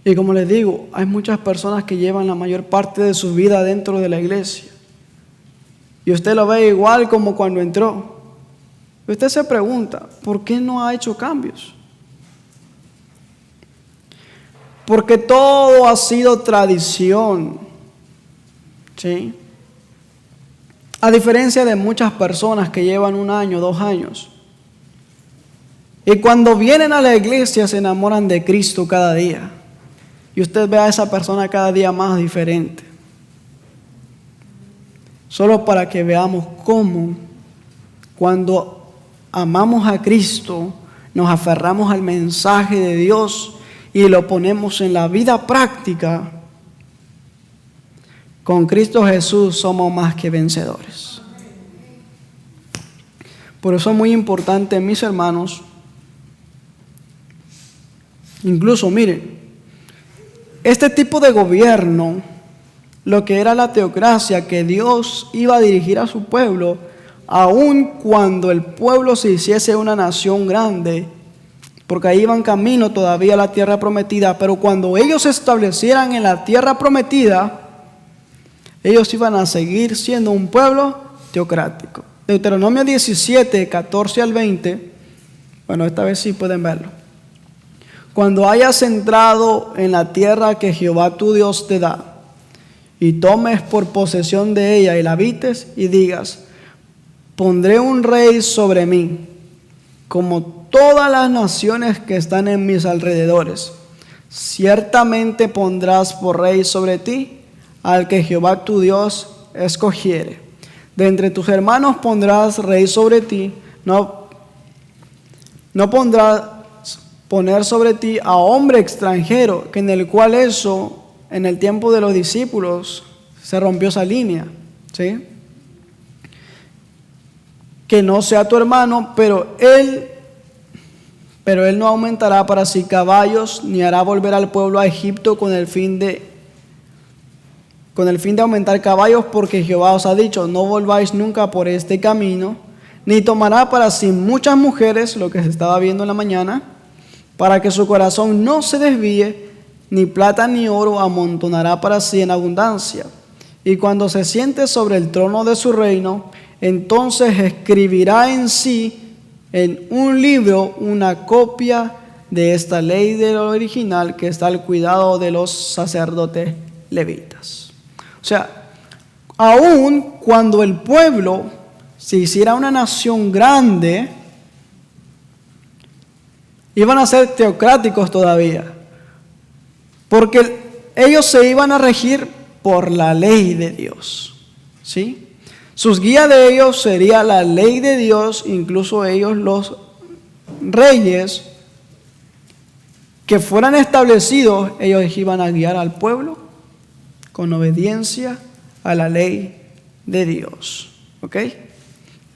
Y como les digo, hay muchas personas que llevan la mayor parte de su vida dentro de la iglesia. Y usted lo ve igual como cuando entró. Y usted se pregunta, ¿por qué no ha hecho cambios? Porque todo ha sido tradición. ¿Sí? A diferencia de muchas personas que llevan 1 año, 2 años. Y cuando vienen a la iglesia se enamoran de Cristo cada día. Y usted ve a esa persona cada día más diferente. Solo para que veamos cómo cuando amamos a Cristo, nos aferramos al mensaje de Dios y lo ponemos en la vida práctica, con Cristo Jesús somos más que vencedores. Por eso es muy importante, mis hermanos, incluso miren, este tipo de gobierno lo que era la teocracia, que Dios iba a dirigir a su pueblo, aun cuando el pueblo se hiciese una nación grande, porque ahí iban camino todavía a la tierra prometida, pero cuando ellos se establecieran en la tierra prometida, ellos iban a seguir siendo un pueblo teocrático. Deuteronomio 17, 14 al 20, bueno, esta vez sí pueden verlo. Cuando hayas entrado en la tierra que Jehová tu Dios te da, y tomes por posesión de ella y la habites, y digas, pondré un rey sobre mí, como todas las naciones que están en mis alrededores. Ciertamente pondrás por rey sobre ti al que Jehová tu Dios escogiere. De entre tus hermanos pondrás rey sobre ti, no pondrás poner sobre ti a hombre extranjero, que en el cual eso, en el tiempo de los discípulos, se rompió esa línea, ¿sí? Que no sea tu hermano, pero él no aumentará para sí caballos, ni hará volver al pueblo a Egipto con el fin de aumentar caballos, porque Jehová os ha dicho, no volváis nunca por este camino, ni tomará para sí muchas mujeres, lo que se estaba viendo en la mañana, para que su corazón no se desvíe, ni plata ni oro amontonará para sí en abundancia. Y cuando se siente sobre el trono de su reino, entonces escribirá en sí, en un libro, una copia de esta ley del original que está al cuidado de los sacerdotes levitas. O sea, aun cuando el pueblo se hiciera una nación grande, iban a ser teocráticos todavía, porque ellos se iban a regir por la ley de Dios, ¿sí? Sus guías de ellos sería la ley de Dios, incluso ellos los reyes que fueran establecidos, ellos iban a guiar al pueblo con obediencia a la ley de Dios, ¿ok?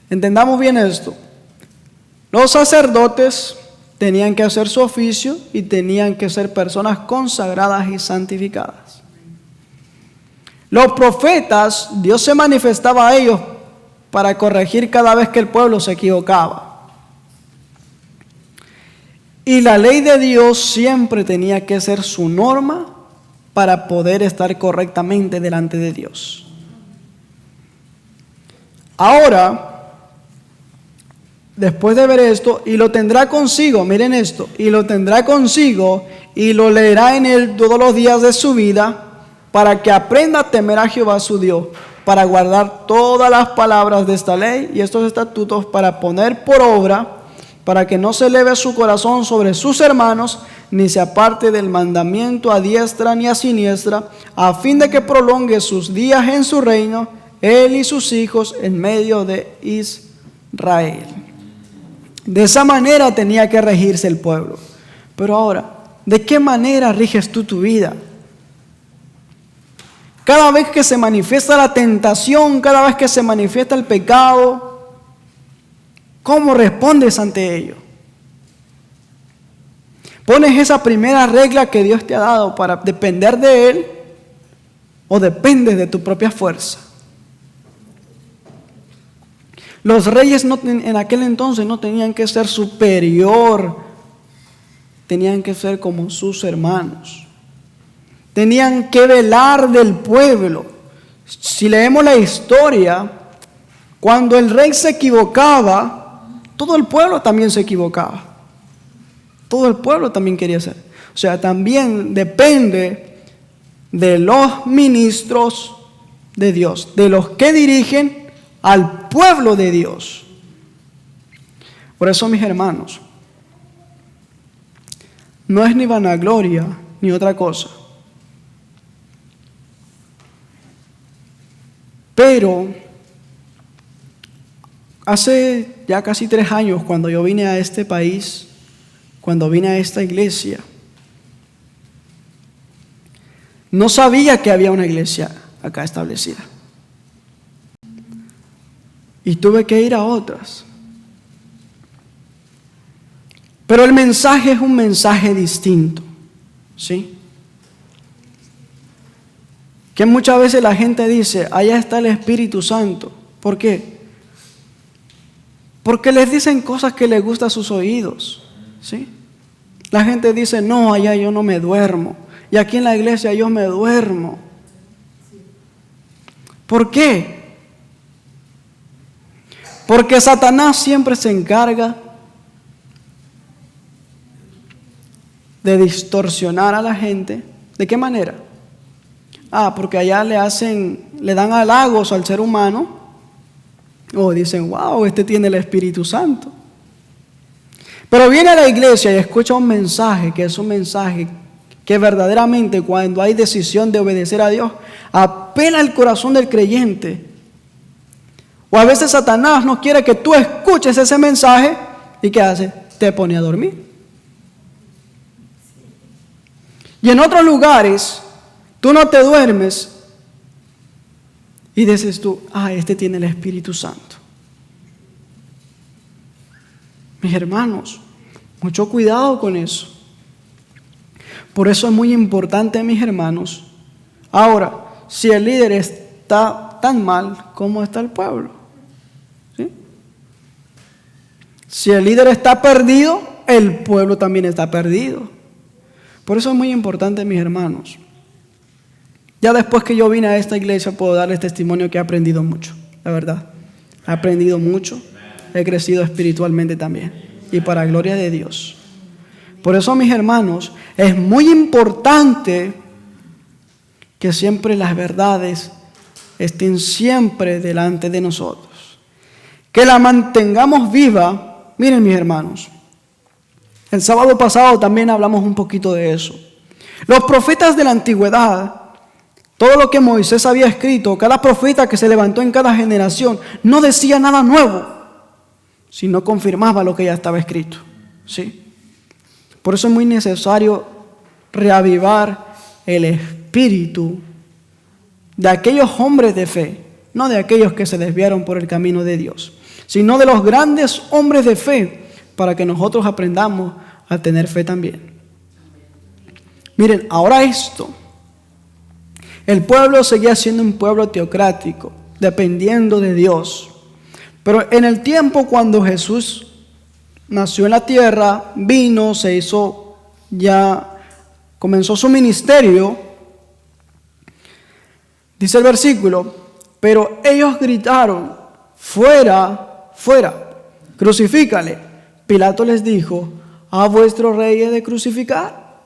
Entendamos bien esto. Los sacerdotes tenían que hacer su oficio y tenían que ser personas consagradas y santificadas. Los profetas, Dios se manifestaba a ellos para corregir cada vez que el pueblo se equivocaba. Y la ley de Dios siempre tenía que ser su norma para poder estar correctamente delante de Dios. Ahora, después de ver esto, y lo tendrá consigo, miren esto, y lo tendrá consigo y lo leerá en él todos los días de su vida, para que aprenda a temer a Jehová su Dios, para guardar todas las palabras de esta ley y estos estatutos, para poner por obra, para que no se eleve su corazón sobre sus hermanos, ni se aparte del mandamiento a diestra ni a siniestra, a fin de que prolongue sus días en su reino, él y sus hijos en medio de Israel. De esa manera tenía que regirse el pueblo. Pero ahora, ¿de qué manera riges tú tu vida? Cada vez que se manifiesta la tentación, cada vez que se manifiesta el pecado, ¿cómo respondes ante ello? ¿Pones esa primera regla que Dios te ha dado para depender de Él o dependes de tu propia fuerza? Los reyes en aquel entonces no tenían que ser superior, tenían que ser como sus hermanos. Tenían que velar del pueblo. Si leemos la historia, cuando el rey se equivocaba, todo el pueblo también se equivocaba. Todo el pueblo también quería ser. O sea, también depende de los ministros de Dios, de los que dirigen al pueblo de Dios. Por eso, mis hermanos, no es ni vanagloria ni otra cosa. Pero hace ya casi 3 años, cuando yo vine a este país, cuando vine a esta iglesia, no sabía que había una iglesia acá establecida. Y tuve que ir a otras. Pero el mensaje es un mensaje distinto, ¿sí? Que muchas veces la gente dice, allá está el Espíritu Santo. ¿Por qué? Porque les dicen cosas que les gustan a sus oídos, ¿sí? La gente dice, no, allá yo no me duermo. Y aquí en la iglesia yo me duermo. ¿Por qué? Porque Satanás siempre se encarga de distorsionar a la gente. ¿De qué manera? Porque allá le dan halagos al ser humano. O dicen, wow, este tiene el Espíritu Santo. Pero viene a la iglesia y escucha un mensaje, que es un mensaje que verdaderamente cuando hay decisión de obedecer a Dios, apela al corazón del creyente. O a veces Satanás no quiere que tú escuches ese mensaje. ¿Y qué hace? Te pone a dormir. Y en otros lugares, tú no te duermes y dices tú, este tiene el Espíritu Santo. Mis hermanos, mucho cuidado con eso. Por eso es muy importante, mis hermanos. Ahora, si el líder está tan mal, ¿cómo está el pueblo? ¿Sí? Si el líder está perdido, el pueblo también está perdido. Por eso es muy importante, mis hermanos. Ya después que yo vine a esta iglesia puedo darles testimonio que he aprendido mucho, la verdad. He aprendido mucho, he crecido espiritualmente también y para gloria de Dios. Por eso, mis hermanos, es muy importante que siempre las verdades estén siempre delante de nosotros. Que la mantengamos viva. Miren, mis hermanos, el sábado pasado también hablamos un poquito de eso. Los profetas de la antigüedad, todo lo que Moisés había escrito, cada profeta que se levantó en cada generación, no decía nada nuevo, sino confirmaba lo que ya estaba escrito. ¿Sí? Por eso es muy necesario reavivar el espíritu de aquellos hombres de fe, no de aquellos que se desviaron por el camino de Dios, sino de los grandes hombres de fe, para que nosotros aprendamos a tener fe también. Miren, ahora esto, el pueblo seguía siendo un pueblo teocrático, dependiendo de Dios. Pero en el tiempo cuando Jesús nació en la tierra, vino, comenzó su ministerio, dice el versículo, pero ellos gritaron, fuera, fuera, crucifícale. Pilato les dijo, ¿a vuestro rey he de crucificar?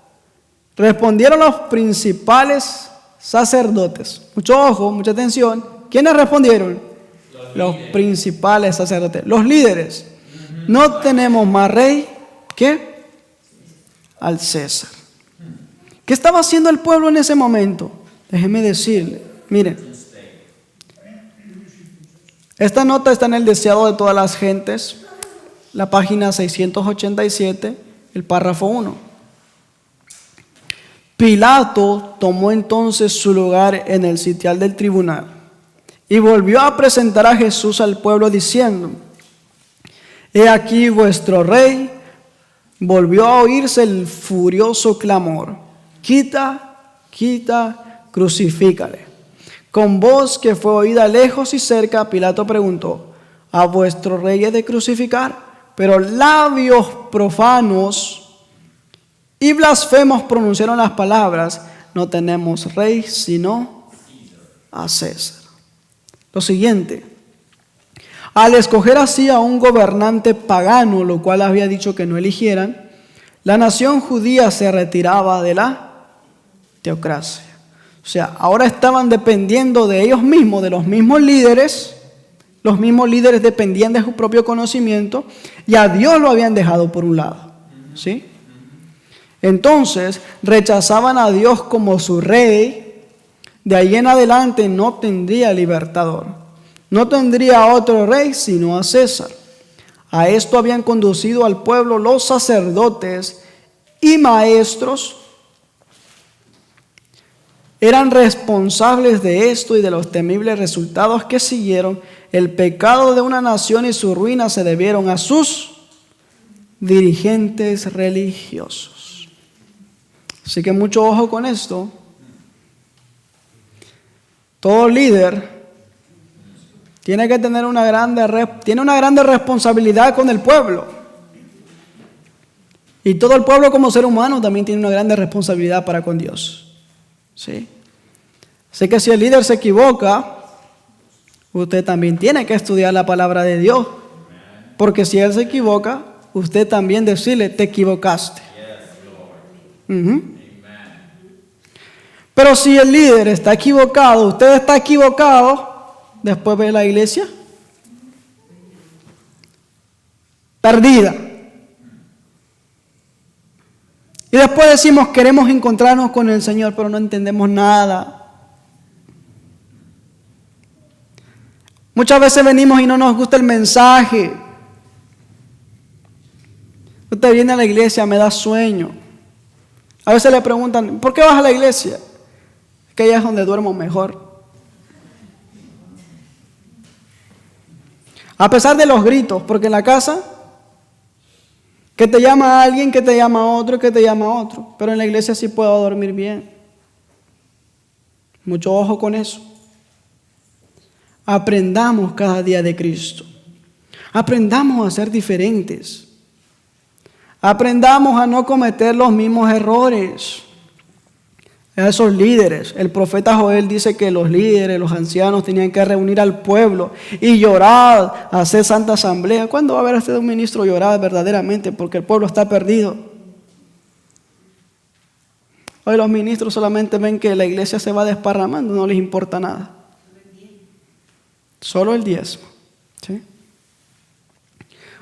Respondieron los principales sacerdotes. Mucho ojo, mucha atención. ¿Quiénes respondieron? Los principales sacerdotes, los líderes. No tenemos más rey que al César. ¿Qué estaba haciendo el pueblo en ese momento? Déjenme decirle, miren, esta nota está en el deseado de todas las gentes, la página 687, el párrafo 1. Pilato tomó entonces su lugar en el sitial del tribunal y volvió a presentar a Jesús al pueblo diciendo, he aquí vuestro rey. Volvió a oírse el furioso clamor, quita, quita, crucifícale. Con voz que fue oída lejos y cerca, Pilato preguntó, ¿a vuestro rey he de crucificar? Pero labios profanos y blasfemos pronunciaron las palabras, no tenemos rey sino a César. Lo siguiente, al escoger así a un gobernante pagano, lo cual había dicho que no eligieran, la nación judía se retiraba de la teocracia. O sea, ahora estaban dependiendo de ellos mismos, de los mismos líderes dependían de su propio conocimiento y a Dios lo habían dejado por un lado. ¿Sí? Entonces, rechazaban a Dios como su rey. De ahí en adelante no tendría libertador. No tendría otro rey sino a César. A esto habían conducido al pueblo los sacerdotes y maestros. Eran responsables de esto y de los temibles resultados que siguieron. El pecado de una nación y su ruina se debieron a sus dirigentes religiosos. Así que mucho ojo con esto. Todo líder tiene que tener una grande responsabilidad con el pueblo. Y todo el pueblo como ser humano también tiene una grande responsabilidad para con Dios. ¿Sí? Así que si el líder se equivoca, usted también tiene que estudiar la palabra de Dios. Porque si él se equivoca, usted también decirle, te equivocaste. Pero si el líder está equivocado, usted está equivocado, después ve la iglesia perdida. Y después decimos, queremos encontrarnos con el Señor, pero no entendemos nada. Muchas veces venimos y no nos gusta el mensaje. Usted viene a la iglesia, me da sueño. A veces le preguntan, ¿por qué vas a la iglesia? Es que allá es donde duermo mejor. A pesar de los gritos, porque en la casa, que te llama a alguien, que te llama a otro, que te llama a otro. Pero en la iglesia sí puedo dormir bien. Mucho ojo con eso. Aprendamos cada día de Cristo. Aprendamos a ser diferentes. Aprendamos a no cometer los mismos errores. A esos líderes, el profeta Joel dice que los líderes, los ancianos tenían que reunir al pueblo y llorar, hacer santa asamblea. ¿Cuándo va a haber usted un ministro llorar verdaderamente? Porque el pueblo está perdido. Hoy los ministros solamente ven que la iglesia se va desparramando, no les importa nada. Solo el diezmo. ¿Sí?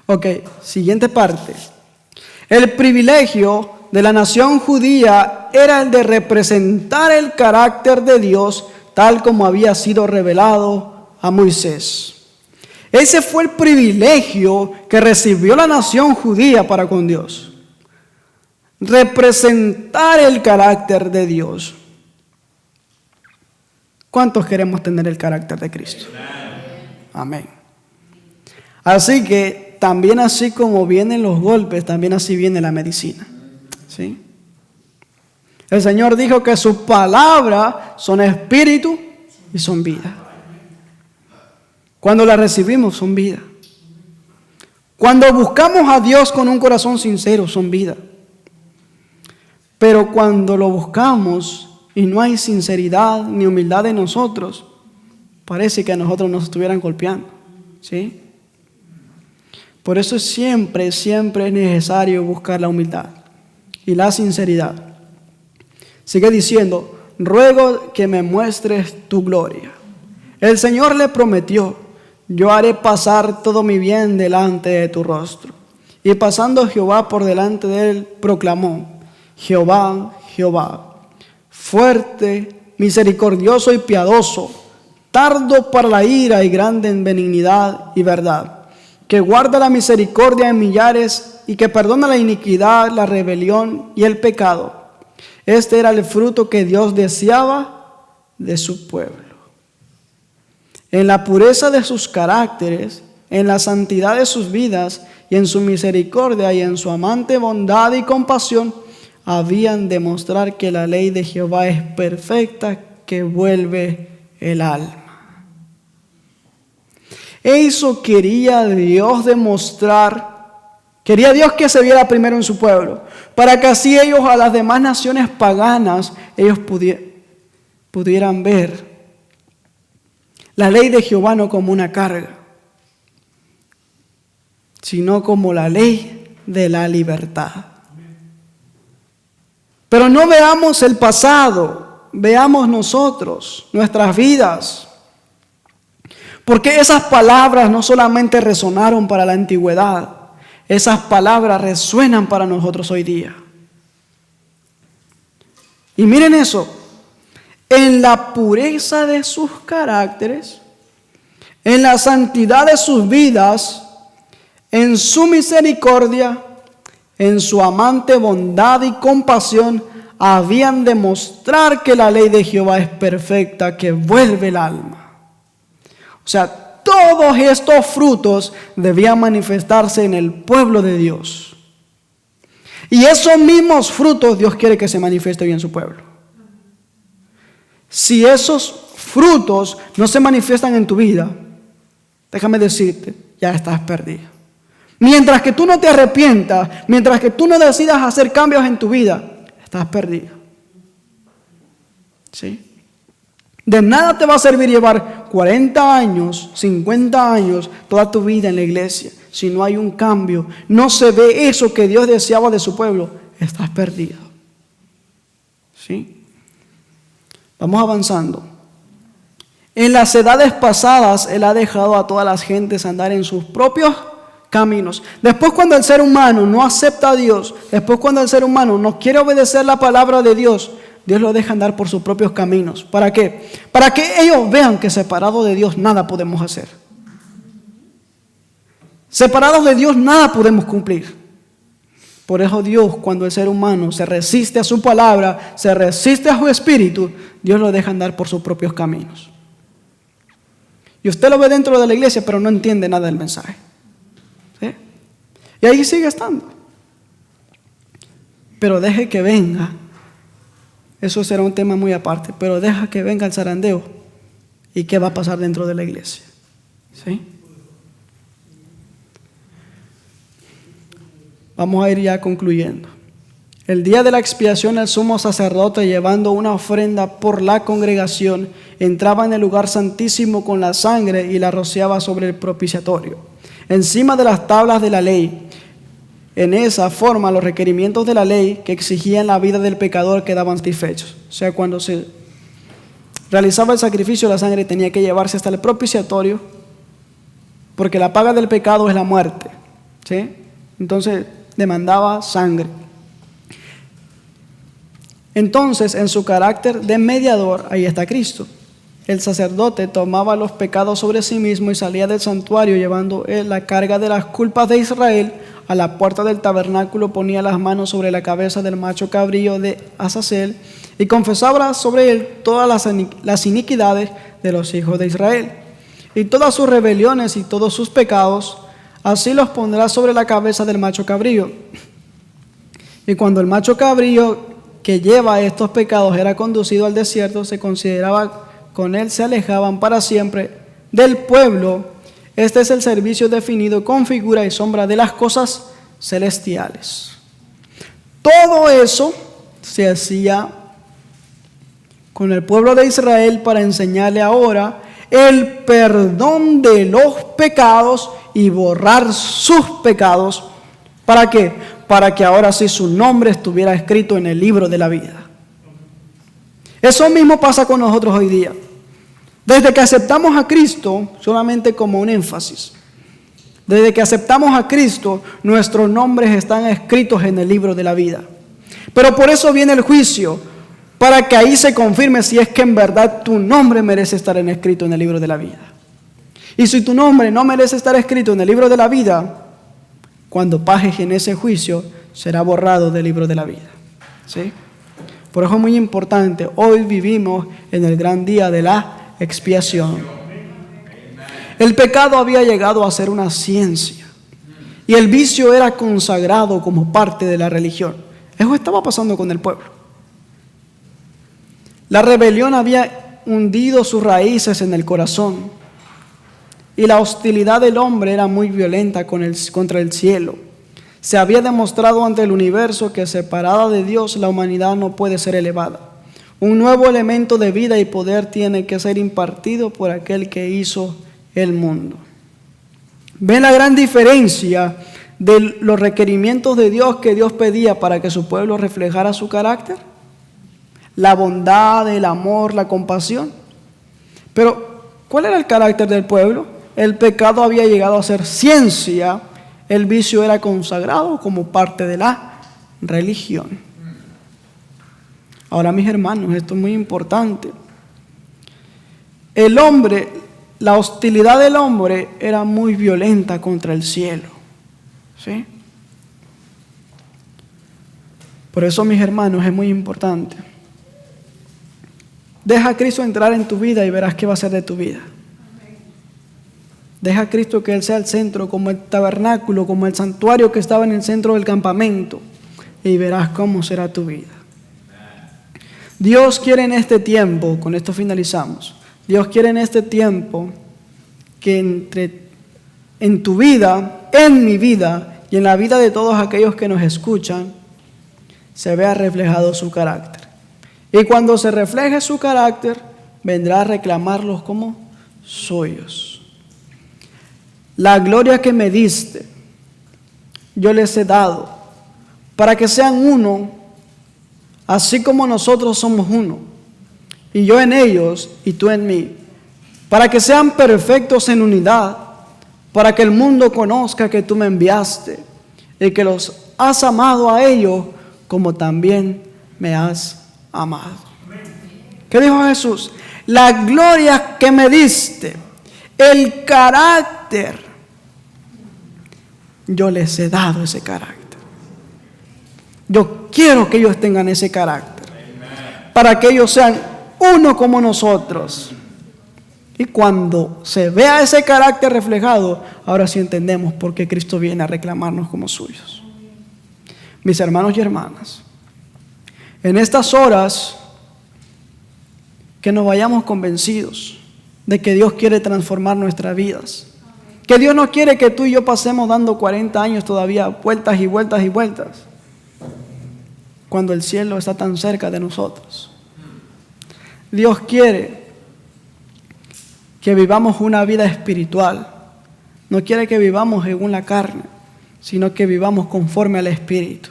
Ok, siguiente parte. El privilegio de la nación judía era el de representar el carácter de Dios tal como había sido revelado a Moisés. Ese fue el privilegio que recibió la nación judía para con Dios. Representar el carácter de Dios. ¿Cuántos queremos tener el carácter de Cristo? Amén. Así que también así como vienen los golpes, también así viene la medicina. ¿Sí? El Señor dijo que sus palabras son espíritu y son vida. Cuando las recibimos son vida. Cuando buscamos a Dios con un corazón sincero son vida. Pero cuando lo buscamos y no hay sinceridad ni humildad en nosotros, parece que a nosotros nos estuvieran golpeando. ¿Sí? Por eso siempre es necesario buscar la humildad y la sinceridad. Sigue diciendo, ruego que me muestres tu gloria. El Señor le prometió, yo haré pasar todo mi bien delante de tu rostro. Y pasando Jehová por delante de él, proclamó, Jehová, Jehová, fuerte, misericordioso y piadoso, tardo para la ira y grande en benignidad y verdad, que guarda la misericordia en millares y que perdona la iniquidad, la rebelión y el pecado. Este era el fruto que Dios deseaba de su pueblo. En la pureza de sus caracteres, en la santidad de sus vidas y en su misericordia y en su amante bondad y compasión, habían de mostrar que la ley de Jehová es perfecta, que vuelve el alma. Eso quería Dios demostrar. Quería Dios que se viera primero en su pueblo, para que así ellos a las demás naciones paganas, ellos pudieran ver la ley de Jehová no como una carga, sino como la ley de la libertad. Pero no veamos el pasado, veamos nosotros, nuestras vidas. Porque esas palabras no solamente resonaron para la antigüedad, esas palabras resuenan para nosotros hoy día. Y miren eso, en la pureza de sus caracteres, en la santidad de sus vidas, en su misericordia, en su amante bondad y compasión, habían de mostrar que la ley de Jehová es perfecta, que vuelve el alma. O sea, todos estos frutos debían manifestarse en el pueblo de Dios. Y esos mismos frutos Dios quiere que se manifiesten hoy en su pueblo. Si esos frutos no se manifiestan en tu vida, déjame decirte, ya estás perdido. Mientras que tú no te arrepientas, mientras que tú no decidas hacer cambios en tu vida, estás perdido. ¿Sí? De nada te va a servir llevar 40 años, 50 años, toda tu vida en la iglesia. Si no hay un cambio, no se ve eso que Dios deseaba de su pueblo, estás perdido. ¿Sí? Vamos avanzando. En las edades pasadas, Él ha dejado a todas las gentes andar en sus propios caminos. Después, cuando el ser humano no acepta a Dios, después cuando el ser humano no quiere obedecer la palabra de Dios, Dios lo deja andar por sus propios caminos. ¿Para qué? Para que ellos vean que separados de Dios nada podemos hacer. Separados de Dios nada podemos cumplir. Por eso Dios, cuando el ser humano se resiste a su palabra, se resiste a su espíritu, Dios lo deja andar por sus propios caminos. Y usted lo ve dentro de la iglesia, pero no entiende nada del mensaje. ¿Sí? Y ahí sigue estando. Pero deje que venga. Eso será un tema muy aparte. Pero deja que venga el zarandeo. ¿Y qué va a pasar dentro de la iglesia? ¿Sí? Vamos a ir ya concluyendo. El día de la expiación, el sumo sacerdote, llevando una ofrenda por la congregación, entraba en el lugar santísimo con la sangre y la rociaba sobre el propiciatorio, encima de las tablas de la ley. En esa forma, los requerimientos de la ley que exigían la vida del pecador quedaban satisfechos. O sea, cuando se realizaba el sacrificio, la sangre tenía que llevarse hasta el propiciatorio, porque la paga del pecado es la muerte. ¿Sí? Entonces, demandaba sangre. Entonces, en su carácter de mediador, ahí está Cristo. El sacerdote tomaba los pecados sobre sí mismo y salía del santuario llevando la carga de las culpas de Israel. A la puerta del tabernáculo ponía las manos sobre la cabeza del macho cabrío de Azazel y confesaba sobre él todas las iniquidades de los hijos de Israel y todas sus rebeliones y todos sus pecados. Así los pondrá sobre la cabeza del macho cabrío. Y cuando el macho cabrío que lleva estos pecados era conducido al desierto, se consideraba con él, se alejaban para siempre del pueblo. Este es el servicio definido con figura y sombra de las cosas celestiales. Todo eso se hacía con el pueblo de Israel para enseñarle ahora el perdón de los pecados y borrar sus pecados. ¿Para qué? Para que ahora sí su nombre estuviera escrito en el libro de la vida. Eso mismo pasa con nosotros hoy día. Desde que aceptamos a Cristo, solamente como un énfasis, desde que aceptamos a Cristo, nuestros nombres están escritos en el libro de la vida. Pero por eso viene el juicio, para que ahí se confirme si es que en verdad tu nombre merece estar escrito en el libro de la vida. Y si tu nombre no merece estar escrito en el libro de la vida, cuando pases en ese juicio, será borrado del libro de la vida. ¿Sí? Por eso es muy importante, hoy vivimos en el gran día de la expiación. El pecado había llegado a ser una ciencia y el vicio era consagrado como parte de la religión. Eso estaba pasando con el pueblo. La rebelión había hundido sus raíces en el corazón y la hostilidad del hombre era muy violenta contra el cielo. Se había demostrado ante el universo que separada de Dios la humanidad no puede ser elevada. Un nuevo elemento de vida y poder tiene que ser impartido por aquel que hizo el mundo. ¿Ven la gran diferencia de los requerimientos de Dios que Dios pedía para que su pueblo reflejara su carácter? La bondad, el amor, la compasión. Pero, ¿cuál era el carácter del pueblo? El pecado había llegado a ser ciencia, el vicio era consagrado como parte de la religión. Ahora, mis hermanos, esto es muy importante. El hombre, la hostilidad del hombre era muy violenta contra el cielo. ¿Sí? Por eso, mis hermanos, es muy importante. Deja a Cristo entrar en tu vida y verás qué va a ser de tu vida. Deja a Cristo que Él sea el centro, como el tabernáculo, como el santuario que estaba en el centro del campamento, y verás cómo será tu vida. Dios quiere en este tiempo, con esto finalizamos, Dios quiere en este tiempo que en tu vida, en mi vida y en la vida de todos aquellos que nos escuchan, se vea reflejado su carácter. Y cuando se refleje su carácter, vendrá a reclamarlos como suyos. La gloria que me diste, yo les he dado, para que sean uno, así como nosotros somos uno, y yo en ellos y tú en mí, para que sean perfectos en unidad, para que el mundo conozca que tú me enviaste y que los has amado a ellos como también me has amado. ¿Qué dijo Jesús? La gloria que me diste, el carácter, yo les he dado ese carácter. Yo quiero que ellos tengan ese carácter, para que ellos sean uno como nosotros. Y cuando se vea ese carácter reflejado, ahora sí entendemos por qué Cristo viene a reclamarnos como suyos. Mis hermanos y hermanas, en estas horas que nos vayamos convencidos de que Dios quiere transformar nuestras vidas, que Dios no quiere que tú y yo pasemos dando 40 años todavía vueltas y vueltas y vueltas, cuando el cielo está tan cerca de nosotros. Dios quiere que vivamos una vida espiritual. No quiere que vivamos según la carne, sino que vivamos conforme al Espíritu.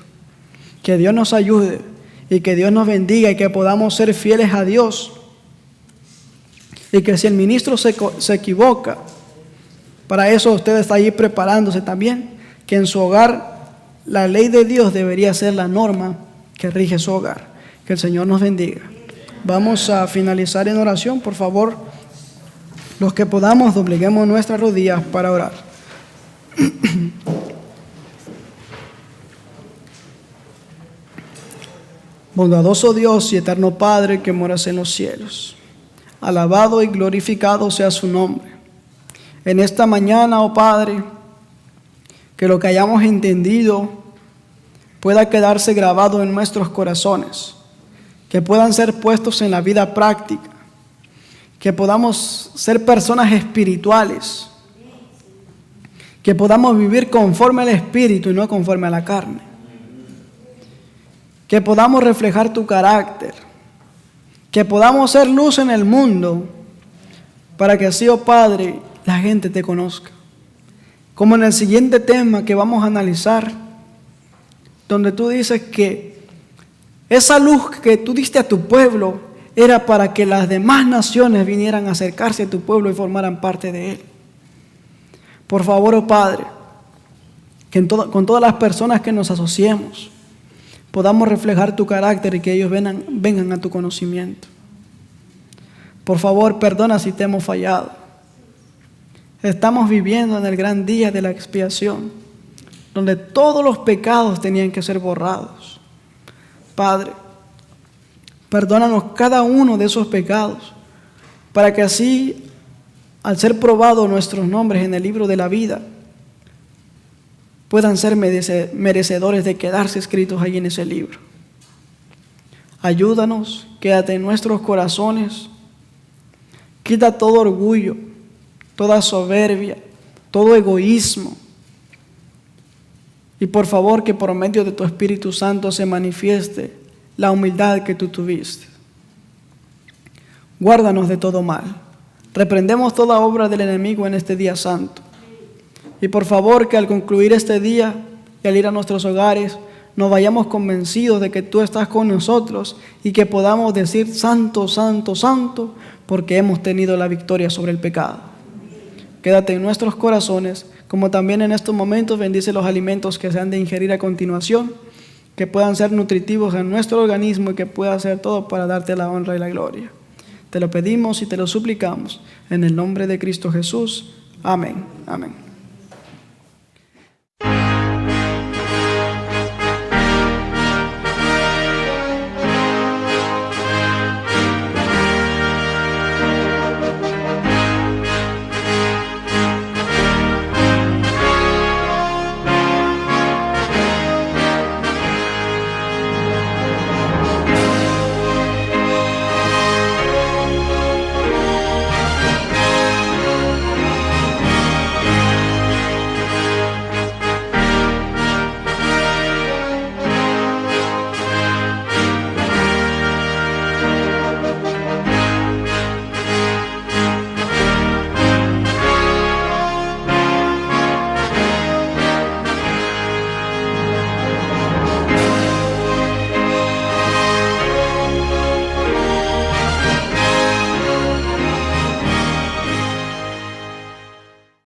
Que Dios nos ayude y que Dios nos bendiga y que podamos ser fieles a Dios. Y que si el ministro se equivoca, para eso usted está ahí preparándose también, que en su hogar la ley de Dios debería ser la norma que rige su hogar. Que el Señor nos bendiga. Vamos a finalizar en oración, por favor. Los que podamos, dobleguemos nuestras rodillas para orar. Bondadoso Dios y eterno Padre que moras en los cielos, alabado y glorificado sea su nombre. En esta mañana, oh Padre, que lo que hayamos entendido pueda quedarse grabado en nuestros corazones, que puedan ser puestos en la vida práctica, que podamos ser personas espirituales, que podamos vivir conforme al Espíritu y no conforme a la carne, que podamos reflejar tu carácter, que podamos ser luz en el mundo, para que así, oh Padre, la gente te conozca. Como en el siguiente tema que vamos a analizar, donde tú dices que esa luz que tú diste a tu pueblo era para que las demás naciones vinieran a acercarse a tu pueblo y formaran parte de él. Por favor, oh Padre, que con todas las personas que nos asociemos, podamos reflejar tu carácter y que ellos vengan a tu conocimiento. Por favor, perdona si te hemos fallado. Estamos viviendo en el gran día de la expiación, donde todos los pecados tenían que ser borrados. Padre, perdónanos cada uno de esos pecados, para que así, al ser probados nuestros nombres en el libro de la vida, puedan ser merecedores de quedarse escritos ahí en ese libro. Ayúdanos, quédate en nuestros corazones, quita todo orgullo, toda soberbia, todo egoísmo. Y por favor que por medio de tu Espíritu Santo se manifieste la humildad que tú tuviste. Guárdanos de todo mal. Reprendemos toda obra del enemigo en este día santo. Y por favor que al concluir este día y al ir a nuestros hogares, nos vayamos convencidos de que tú estás con nosotros y que podamos decir santo, santo, santo, porque hemos tenido la victoria sobre el pecado. Quédate en nuestros corazones, como también en estos momentos bendice los alimentos que se han de ingerir a continuación, que puedan ser nutritivos en nuestro organismo y que pueda hacer todo para darte la honra y la gloria. Te lo pedimos y te lo suplicamos en el nombre de Cristo Jesús. Amén. Amén.